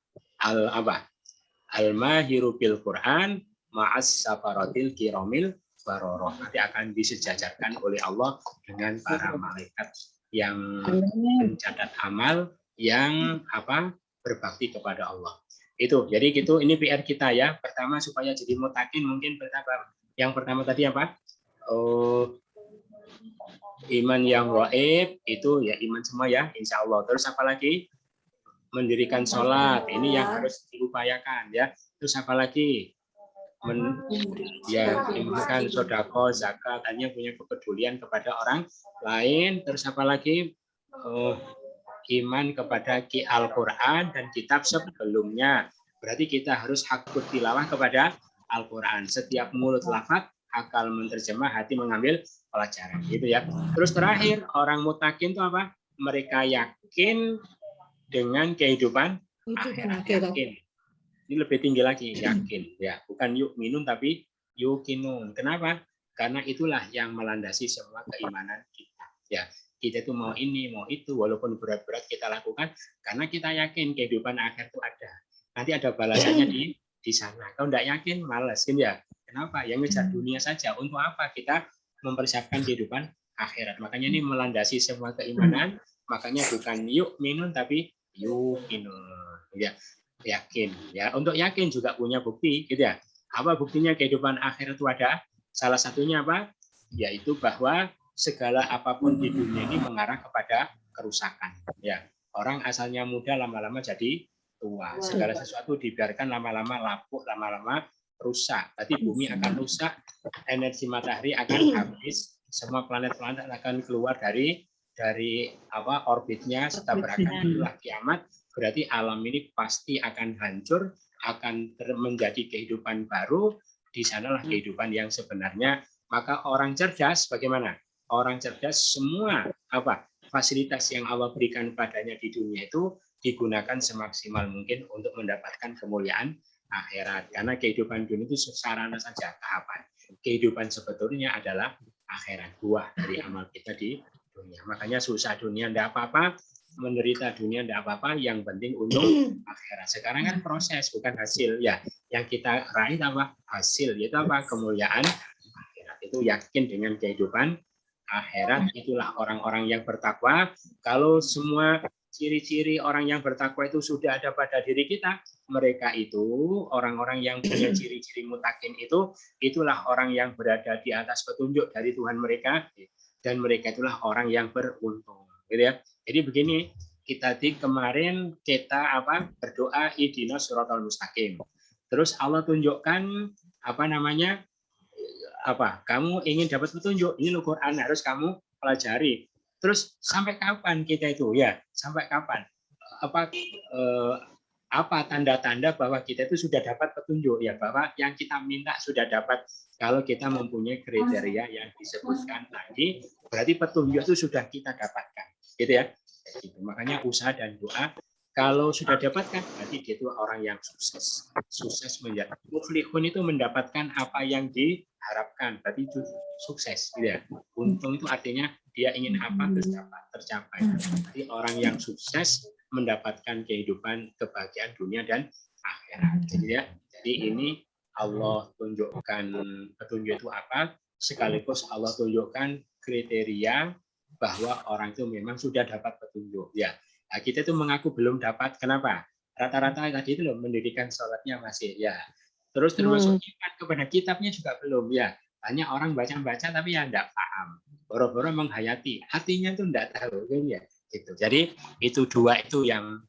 A: al-mahiru bil Quran ma'as safaratil kiramil baroroh. Nanti akan disejajarkan oleh Allah dengan para malaikat yang mencatat amal, yang berbakti kepada Allah. Itu. Jadi gitu, ini PR kita ya. Pertama supaya jadi muttaqin mungkin pertama. Yang pertama tadi apa? Iman yang gaib itu ya iman semua ya, insya Allah. Terus apa lagi? Mendirikan sholat. Ini yang harus diupayakan ya. Terus apa lagi? Infakkan sodako, zakat, hanya punya kepedulian kepada orang lain. Terus apa lagi? Iman kepada Al-Quran dan kitab sebelumnya. Berarti kita harus haqqut tilawah kepada Al-Quran. Setiap mulut lafaz, akal menerjemah, hati mengambil pelajaran. Gitu ya. Terus terakhir, orang muttaqin itu apa? Mereka yakin dengan kehidupan akhirat. Yakin. Ini lebih tinggi lagi, yakin. Ya, bukan yu'minun tapi yuqinun. Kenapa? Karena itulah yang melandasi semua keimanan kita. Ya, kita itu mau ini, mau itu, walaupun berat-berat kita lakukan, karena kita yakin kehidupan akhir itu ada. Nanti ada balasannya di sana. Kalau tidak yakin, malas, kan ya? Kenapa? Yang ngejar dunia saja. Untuk apa kita mempersiapkan kehidupan akhirat? Makanya ini melandasi semua keimanan. Makanya bukan yu'minun tapi yuqinun. Ya. Yakin ya, untuk yakin juga punya bukti, gitu ya. Apa buktinya kehidupan akhir itu ada? Salah satunya apa? Yaitu bahwa segala apapun di dunia ini mengarah kepada kerusakan. Ya, orang asalnya muda lama-lama jadi tua. Segala sesuatu dibiarkan lama-lama lapuk, lama-lama rusak. Berarti bumi akan rusak, energi matahari akan habis, semua planet-planet akan keluar dari orbitnya serta berakan itulah kiamat. Berarti alam ini pasti akan hancur, akan menjadi kehidupan baru. Di sanalah kehidupan yang sebenarnya. Maka orang cerdas bagaimana? Orang cerdas semua fasilitas yang Allah berikan padanya di dunia itu digunakan semaksimal mungkin untuk mendapatkan kemuliaan akhirat. Karena kehidupan dunia itu sarana saja, tahapan. Kehidupan sebetulnya adalah akhirat, buah dari amal kita di dunia. Makanya susah dunia tidak apa-apa, menderita dunia tidak apa-apa, yang penting untuk akhirat. Sekarang kan proses, bukan hasil. Ya, yang kita raih apa? Hasil, yaitu apa? Kemuliaan akhirat. Itu yakin dengan kehidupan akhirat, itulah orang-orang yang bertakwa. Kalau semua ciri-ciri orang yang bertakwa itu sudah ada pada diri kita, mereka itu orang-orang yang punya ciri-ciri mutakin itu, itulah orang yang berada di atas petunjuk dari Tuhan mereka, dan mereka itulah orang yang beruntung, gitu ya. Jadi begini, kita kemarin kita berdoa ihdinas siratal mustaqim. Terus Allah tunjukkan kamu ingin dapat petunjuk, ini loh Quran harus kamu pelajari. Terus sampai kapan kita itu ya? Sampai kapan? Apa tanda-tanda bahwa kita itu sudah dapat petunjuk ya, bahwa yang kita minta sudah dapat? Kalau kita mempunyai kriteria yang disebutkan tadi, berarti petunjuk itu sudah kita dapatkan, gitu ya. Gitu. Makanya usaha dan doa. Kalau sudah dapatkan, berarti dia itu orang yang sukses. Sukses menjadi muflihun itu mendapatkan apa yang diharapkan, berarti itu sukses. Gitu ya. Untung itu artinya dia ingin apa tercapai. Jadi orang yang sukses mendapatkan kehidupan, kebahagiaan dunia dan akhirat. Jadi ini Allah tunjukkan petunjuk itu apa, sekaligus Allah tunjukkan kriteria bahwa orang itu memang sudah dapat petunjuk. Ya. Nah, kita itu mengaku belum dapat. Kenapa? Rata-rata tadi itu loh, mendirikan sholatnya masih ya. Terus termasuk iman kepada kitabnya juga belum ya. Banyak orang baca-baca tapi ya tidak paham. Boro-boro menghayati, hatinya itu tidak tahu ya. Gitu. Jadi itu dua itu yang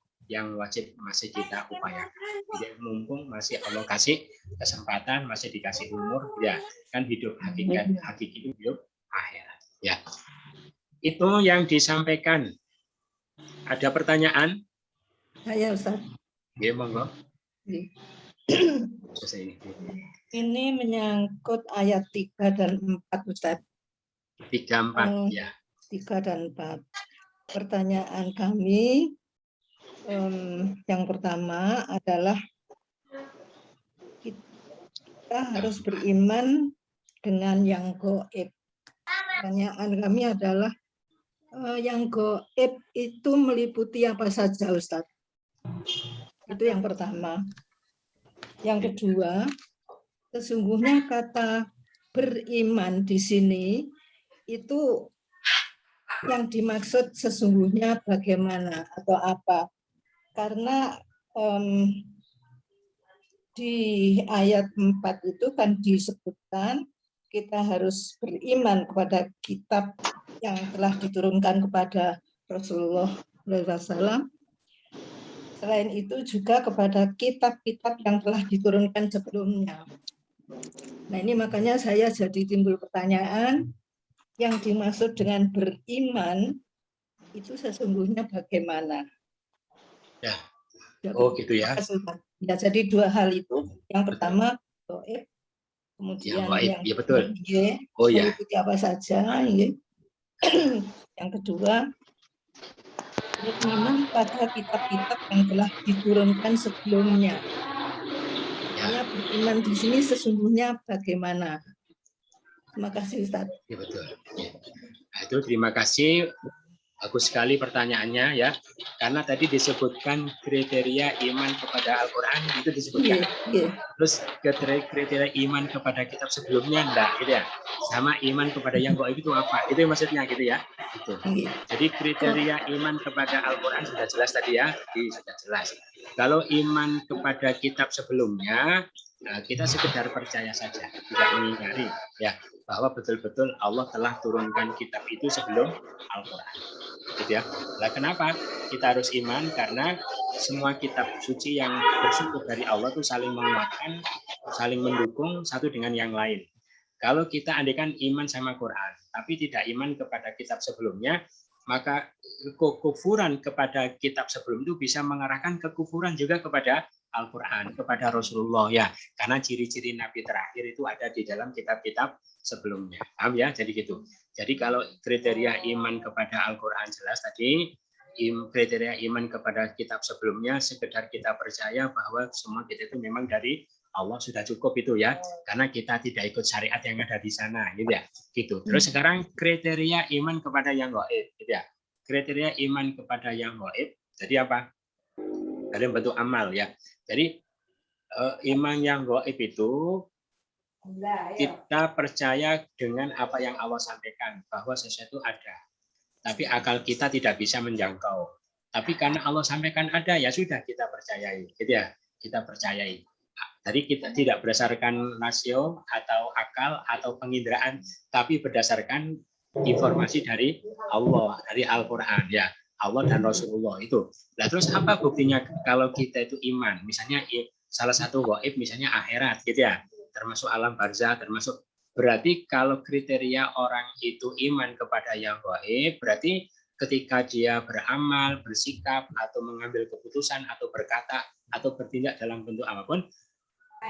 A: wajib masih kita upayakan. Jadi mumpung masih Allah kasih kesempatan, masih dikasih umur, ya kan hidup hakiki itu hidup akhirat. Ya. Itu yang disampaikan. Ada pertanyaan?
F: Saya Ustaz.
A: Ya, monggo.
F: Ini menyangkut ayat 3 dan 4 Ustaz.
A: 3, 4 ya.
F: 3 dan 4. Pertanyaan kami yang pertama adalah kita harus beriman dengan yang gaib. Pertanyaan kami adalah yang gaib itu meliputi apa saja, Ustaz? Itu yang pertama. Yang kedua, sesungguhnya kata beriman di sini itu yang dimaksud sesungguhnya bagaimana atau apa? Karena di ayat 4 itu kan disebutkan kita harus beriman kepada kitab yang telah diturunkan kepada Rasulullah SAW. Selain itu juga kepada kitab-kitab yang telah diturunkan sebelumnya. Nah ini makanya saya jadi timbul pertanyaan, yang dimaksud dengan beriman itu sesungguhnya bagaimana?
A: Ya. Oh gitu ya.
F: Ya jadi dua hal itu. Yang pertama gaib, kemudian yang
A: ya, betul.
F: Meliputi apa saja. Yang kedua, beriman pada kitab-kitab yang telah diturunkan sebelumnya. Ya, beriman di sini sesungguhnya bagaimana? Terima kasih Ustaz.
A: Ya, betul. Ya. Nah, itu terima kasih. Bagus sekali pertanyaannya ya. Karena tadi disebutkan kriteria iman kepada Al-Quran itu disebutkan. Terus kriteria iman kepada kitab sebelumnya enggak gitu ya. Sama iman kepada yang gaib itu apa? Itu maksudnya gitu ya. Gitu. Jadi kriteria iman kepada Al-Quran sudah jelas tadi ya. Sudah jelas. Kalau iman kepada kitab sebelumnya, nah, kita sekedar percaya saja, tidak mengingkari ya bahwa betul-betul Allah telah turunkan kitab itu sebelum Al-Quran. Gitu ya. Nah, kenapa kita harus iman? Karena semua kitab suci yang bersumber dari Allah itu saling menguatkan, saling mendukung satu dengan yang lain. Kalau kita andaikan iman sama Quran, tapi tidak iman kepada kitab sebelumnya, maka kekufuran kepada kitab sebelum itu bisa mengarahkan kekufuran juga kepada Al-Quran, kepada Rasulullah ya. Karena ciri-ciri Nabi terakhir itu ada di dalam kitab-kitab sebelumnya. Paham ya? Jadi gitu. Jadi kalau kriteria iman kepada Al-Quran jelas tadi, kriteria iman kepada kitab sebelumnya sekedar kita percaya bahwa semua kita itu memang dari Allah, sudah cukup itu ya, karena kita tidak ikut syariat yang ada di sana, gitu ya. Gitu. Terus sekarang kriteria iman kepada yang gaib, gitu ya. Kriteria iman kepada yang gaib, jadi apa? Dalam bentuk amal ya. Jadi iman yang gaib itu kita percaya dengan apa yang Allah sampaikan bahwa sesuatu ada. Tapi akal kita tidak bisa menjangkau. Tapi karena Allah sampaikan ada, ya sudah kita percayai, gitu ya. Kita percayai. Jadi kita tidak berdasarkan rasio atau akal atau penginderaan, tapi berdasarkan informasi dari Allah, dari Al-Quran, ya. Allah dan Rasulullah itu. Nah, terus apa buktinya kalau kita itu iman? Misalnya salah satu gaib, misalnya akhirat, gitu ya. Termasuk alam barzah, termasuk. Berarti kalau kriteria orang itu iman kepada yang gaib, berarti ketika dia beramal, bersikap, atau mengambil keputusan, atau berkata, atau bertindak dalam bentuk apapun,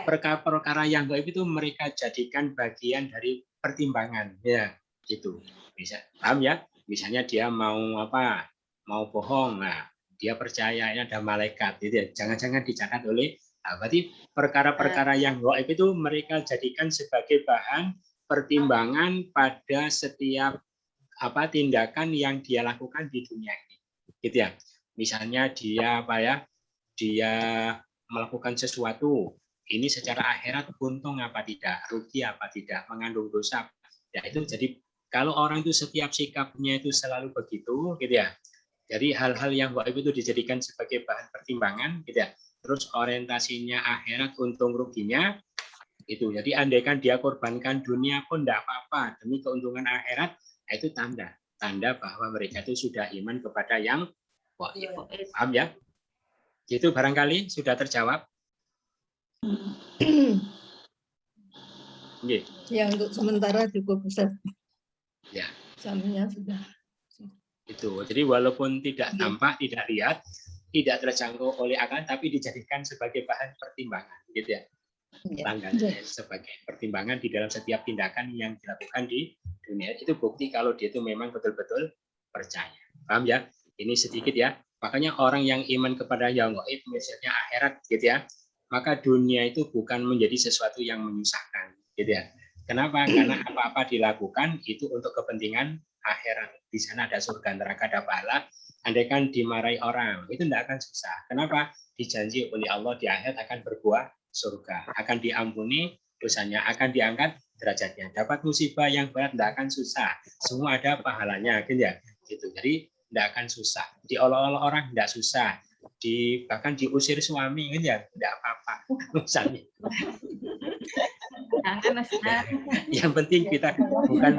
A: perkara-perkara yang gaib itu mereka jadikan bagian dari pertimbangan, ya, gitu. Bisa, paham ya? Misalnya dia mau apa? Mau bohong, nah, dia percaya ini ada malaikat, gitu ya. Jangan-jangan dicatat oleh. Nah, berarti perkara-perkara yang gaib itu mereka jadikan sebagai bahan pertimbangan pada setiap apa tindakan yang dia lakukan di dunia ini, gitu ya. Misalnya dia apa ya? Dia melakukan sesuatu, ini secara akhirat untung apa tidak, rugi apa tidak, mengandung dosa. Ya itu jadi kalau orang itu setiap sikapnya itu selalu begitu, gitu ya. Jadi hal-hal yang gaib itu dijadikan sebagai bahan pertimbangan, gitu ya. Terus orientasinya akhirat untung ruginya itu. Jadi andaikan dia korbankan dunia pun tidak apa-apa demi keuntungan akhirat, itu tanda bahwa mereka itu sudah iman kepada yang gaib. Paham ya? Itu barangkali sudah terjawab.
F: Ya untuk sementara cukup besar.
A: Ya.
F: Jamnya sudah.
A: Itu. Jadi walaupun tidak nampak, tidak lihat, tidak terjangkau oleh akal, tapi dijadikan sebagai bahan pertimbangan, gitu ya. Tandanya sebagai pertimbangan di dalam setiap tindakan yang dilakukan di dunia. Itu bukti kalau dia itu memang betul-betul percaya. Paham ya? Ini sedikit ya. Makanya orang yang iman kepada yang gaib, misalnya akhirat, gitu ya. Maka dunia itu bukan menjadi sesuatu yang menyusahkan, gitu ya. Kenapa? Karena apa-apa dilakukan itu untuk kepentingan akhirat. Di sana ada surga, neraka, ada pahala. Andaikan dimarahi orang, itu tidak akan susah. Kenapa? Dijanji oleh Allah di akhirat akan berbuah surga, akan diampuni dosanya, akan diangkat derajatnya. Dapat musibah yang berat tidak akan susah. Semua ada pahalanya, gitu ya. Gitu. Jadi tidak akan susah. Diolok-olok orang tidak susah. Bahkan diusir suami, gitu ya, tidak apa-apa. Misalnya. Yang penting kita bukan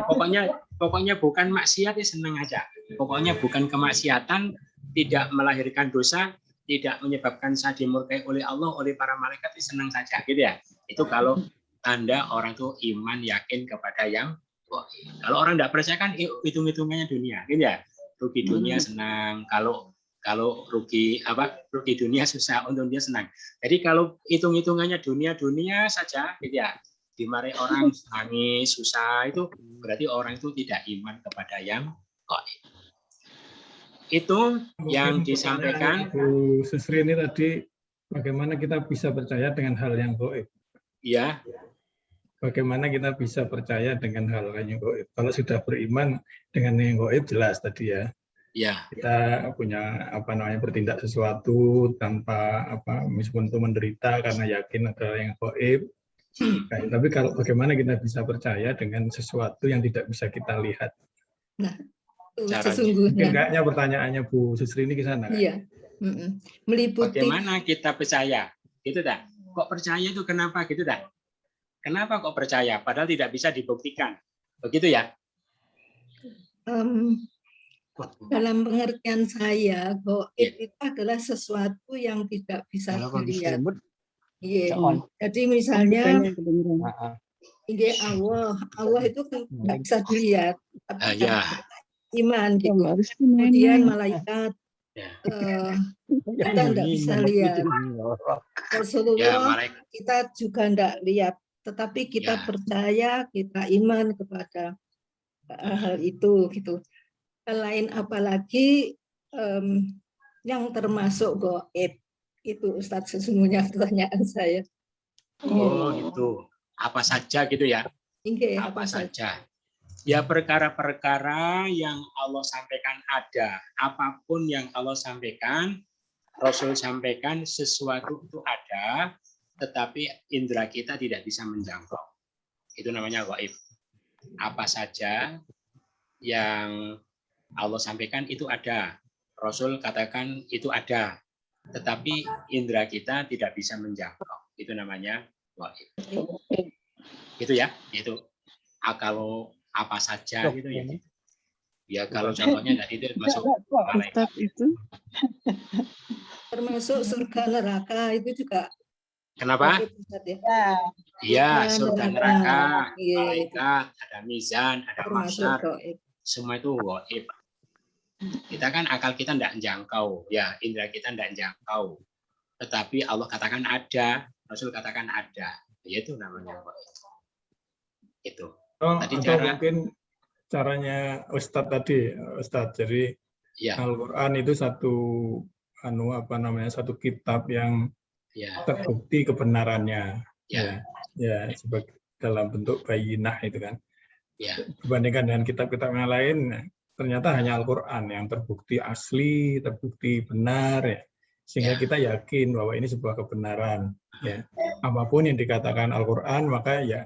A: pokoknya bukan maksiat, ya senang aja. Pokoknya bukan kemaksiatan, tidak melahirkan dosa, tidak menyebabkan saya dimurkai oleh Allah, oleh para malaikat, ya senang saja, gitu ya. Itu kalau tanda orang itu iman yakin kepada yang gaib. Kalau orang tidak percaya kan hitung-hitungannya dunia, gitu ya. Rugi dunia senang, kalau rugi dunia susah, untung dia senang. Jadi kalau hitung-hitungannya dunia saja, gitu ya. Dimarahi orang nangis susah, itu berarti orang itu tidak iman kepada yang gaib. Itu yang disampaikan
C: Bu Susri ini tadi, bagaimana kita bisa percaya dengan hal yang gaib?
A: Ya.
C: Bagaimana kita bisa percaya dengan hal yang gaib? Kalau sudah beriman dengan yang gaib jelas tadi ya.
A: Ya.
C: Kita punya bertindak sesuatu tanpa meskipun itu menderita karena yakin ada yang gaib. Tapi kalau bagaimana kita bisa percaya dengan sesuatu yang tidak bisa kita lihat?
F: Nah, sesungguhnya.
C: Kayaknya pertanyaannya Bu Susri ini ke sana.
F: Iya. Meliputi.
A: Bagaimana kita percaya? Gitu dah. Kok percaya itu kenapa gitu dah? Kenapa kok percaya? Padahal tidak bisa dibuktikan. Begitu ya?
F: Dalam pengertian saya, gaib itu adalah sesuatu yang tidak bisa dilihat. Iya. Jadi misalnya ini Allah itu tidak bisa dilihat, tapi iman gitu. Kemudian malaikat kita tidak bisa lihat. Rasulullah kita juga tidak lihat, tetapi kita percaya, kita iman kepada hal itu gitu. Lain apalagi yang termasuk gaib itu Ustadz sesungguhnya pertanyaan saya.
A: Oh, itu. Apa saja gitu ya?
F: Inge,
A: Apa saja? Ya perkara-perkara yang Allah sampaikan ada. Apapun yang Allah sampaikan, Rasul sampaikan, sesuatu itu ada, tetapi indera kita tidak bisa menjangkau. Itu namanya gaib. Apa saja yang Allah sampaikan itu ada. Rasul katakan itu ada, tetapi indera kita tidak bisa menjangkau. Itu namanya gaib. Itu ya, itu. Kalau apa saja gitu ya. Ya kalau contohnya dari itu masuk malaikat
B: itu.
F: Termasuk surga neraka itu juga.
A: Kenapa? Iya, surga neraka,
F: Iya,
A: malaikat, ada mizan, ada mahsyar. Semua itu gaib. Kita kan akal kita tidak menjangkau, ya indera kita tidak menjangkau. Tetapi Allah katakan ada, Rasul katakan ada. Itu namanya gaib. Itu. Tadi
C: atau mungkin caranya Ustadz tadi, Ustadz. Jadi
A: ya.
C: Al-Quran itu satu satu kitab yang terbukti kebenarannya. Ya, sebagai dalam bentuk bayinah itu kan. Dibandingkan dengan kitab-kitab yang lain, ternyata hanya Al-Quran yang terbukti asli, terbukti benar ya. Sehingga kita yakin bahwa ini sebuah kebenaran. Ya. Apapun yang dikatakan Al-Quran, maka ya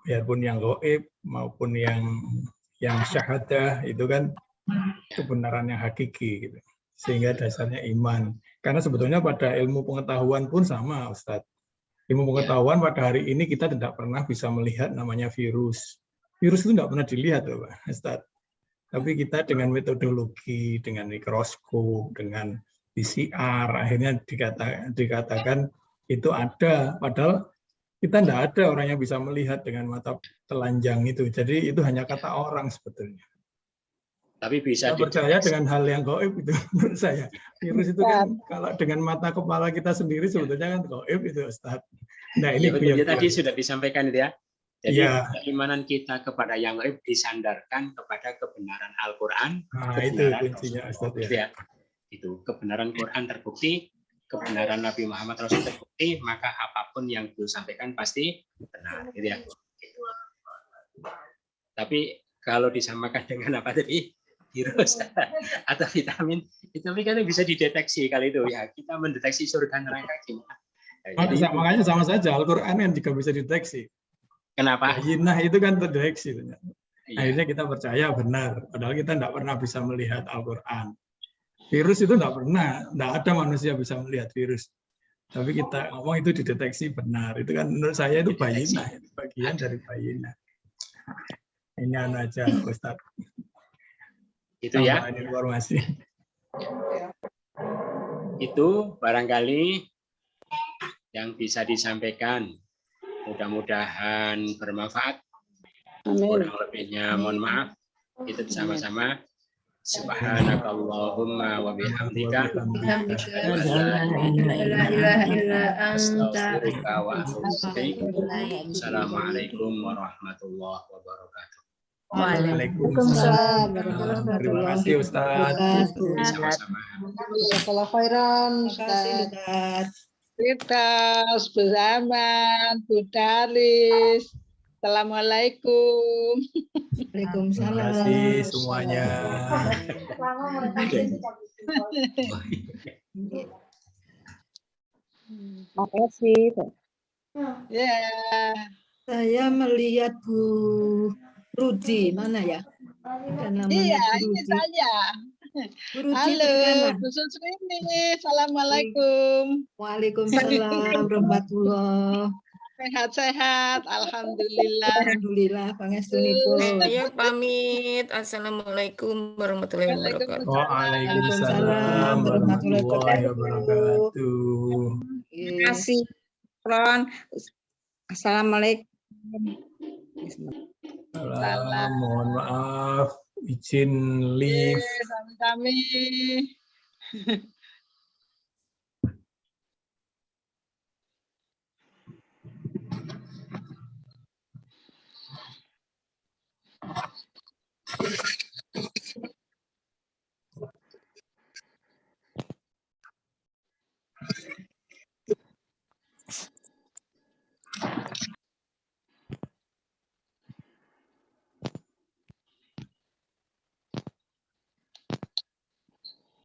C: biarpun yang gaib maupun yang syahadah itu kan kebenaran yang hakiki gitu. Sehingga dasarnya iman. Karena sebetulnya pada ilmu pengetahuan pun sama, Ustadz. Ilmu pengetahuan pada hari ini kita tidak pernah bisa melihat namanya virus. Virus itu tidak pernah dilihat, Pak Ustadz. Tapi kita dengan metodologi, dengan mikroskop, dengan PCR, akhirnya dikatakan itu ada. Padahal kita tidak ada orang yang bisa melihat dengan mata telanjang itu. Jadi itu hanya kata orang sebetulnya.
A: Tapi bisa
C: kita percaya dengan hal yang gaib itu menurut saya. Virus itu kan kalau dengan mata kepala kita sendiri sebetulnya kan gaib itu, Ustaz. Nah, ini
A: tadi sudah disampaikan itu ya. Jadi keimanan kita kepada yang gaib disandarkan kepada kebenaran Al-Qur'an.
C: Nah, itu kuncinya, Ustaz ya.
A: Itu kebenaran Quran terbukti, kebenaran Nabi Muhammad Rasul terbukti, maka apapun yang beliau sampaikan pasti benar, gitu ya. Tapi kalau disamakan dengan apa tadi, virus atau vitamin, itu kan bisa dideteksi kali itu ya. Kita mendeteksi surga neraka gimana?
C: Makanya sama saja Al-Quran kan juga bisa dideteksi.
A: Kenapa?
C: Bayinah itu kan terdeteksi. Akhirnya kita percaya benar, padahal kita tidak pernah bisa melihat Al-Quran. Virus itu tidak pernah, tidak ada manusia bisa melihat virus. Tapi kita ngomong itu dideteksi benar. Itu kan menurut saya itu bayinah, itu bagian dari bayinah. Ini aja, Ustaz.
A: Itu ya.
C: Informasi.
A: Itu barangkali yang bisa disampaikan. Mudah-mudahan bermanfaat. Kurang lebihnya mohon maaf. Kita bersama-sama. Subhanakallahumma wa bihamdika astaghfiruka wa atubu ilaik. Assalamualaikum warahmatullahi wabarakatuh.
C: Waalaikumsalam. Terima kasih Ustaz.
A: Sama-sama.
B: Jazakallahu khairan Ustaz. Kita bersama Bu Dalis. Assalamualaikum.
C: Terima kasih semuanya.
B: Terima kasih.
F: Ya, saya melihat Bu Rudi, mana ya?
B: Iya, ini saya. Halo, Bu Susrini. Assalamualaikum.
F: Waalaikumsalam warahmatullahi.
B: Sehat-sehat, alhamdulillah.
F: Alhamdulillah, pangestunipun.
D: Saya pamit. Assalamualaikum warahmatullahi wabarakatuh.
C: Waalaikumsalam warahmatullahi wabarakatuh.
B: Terima kasih, Ron. Assalamualaikum.
C: Salam, mohon maaf, izin live.
B: Kami.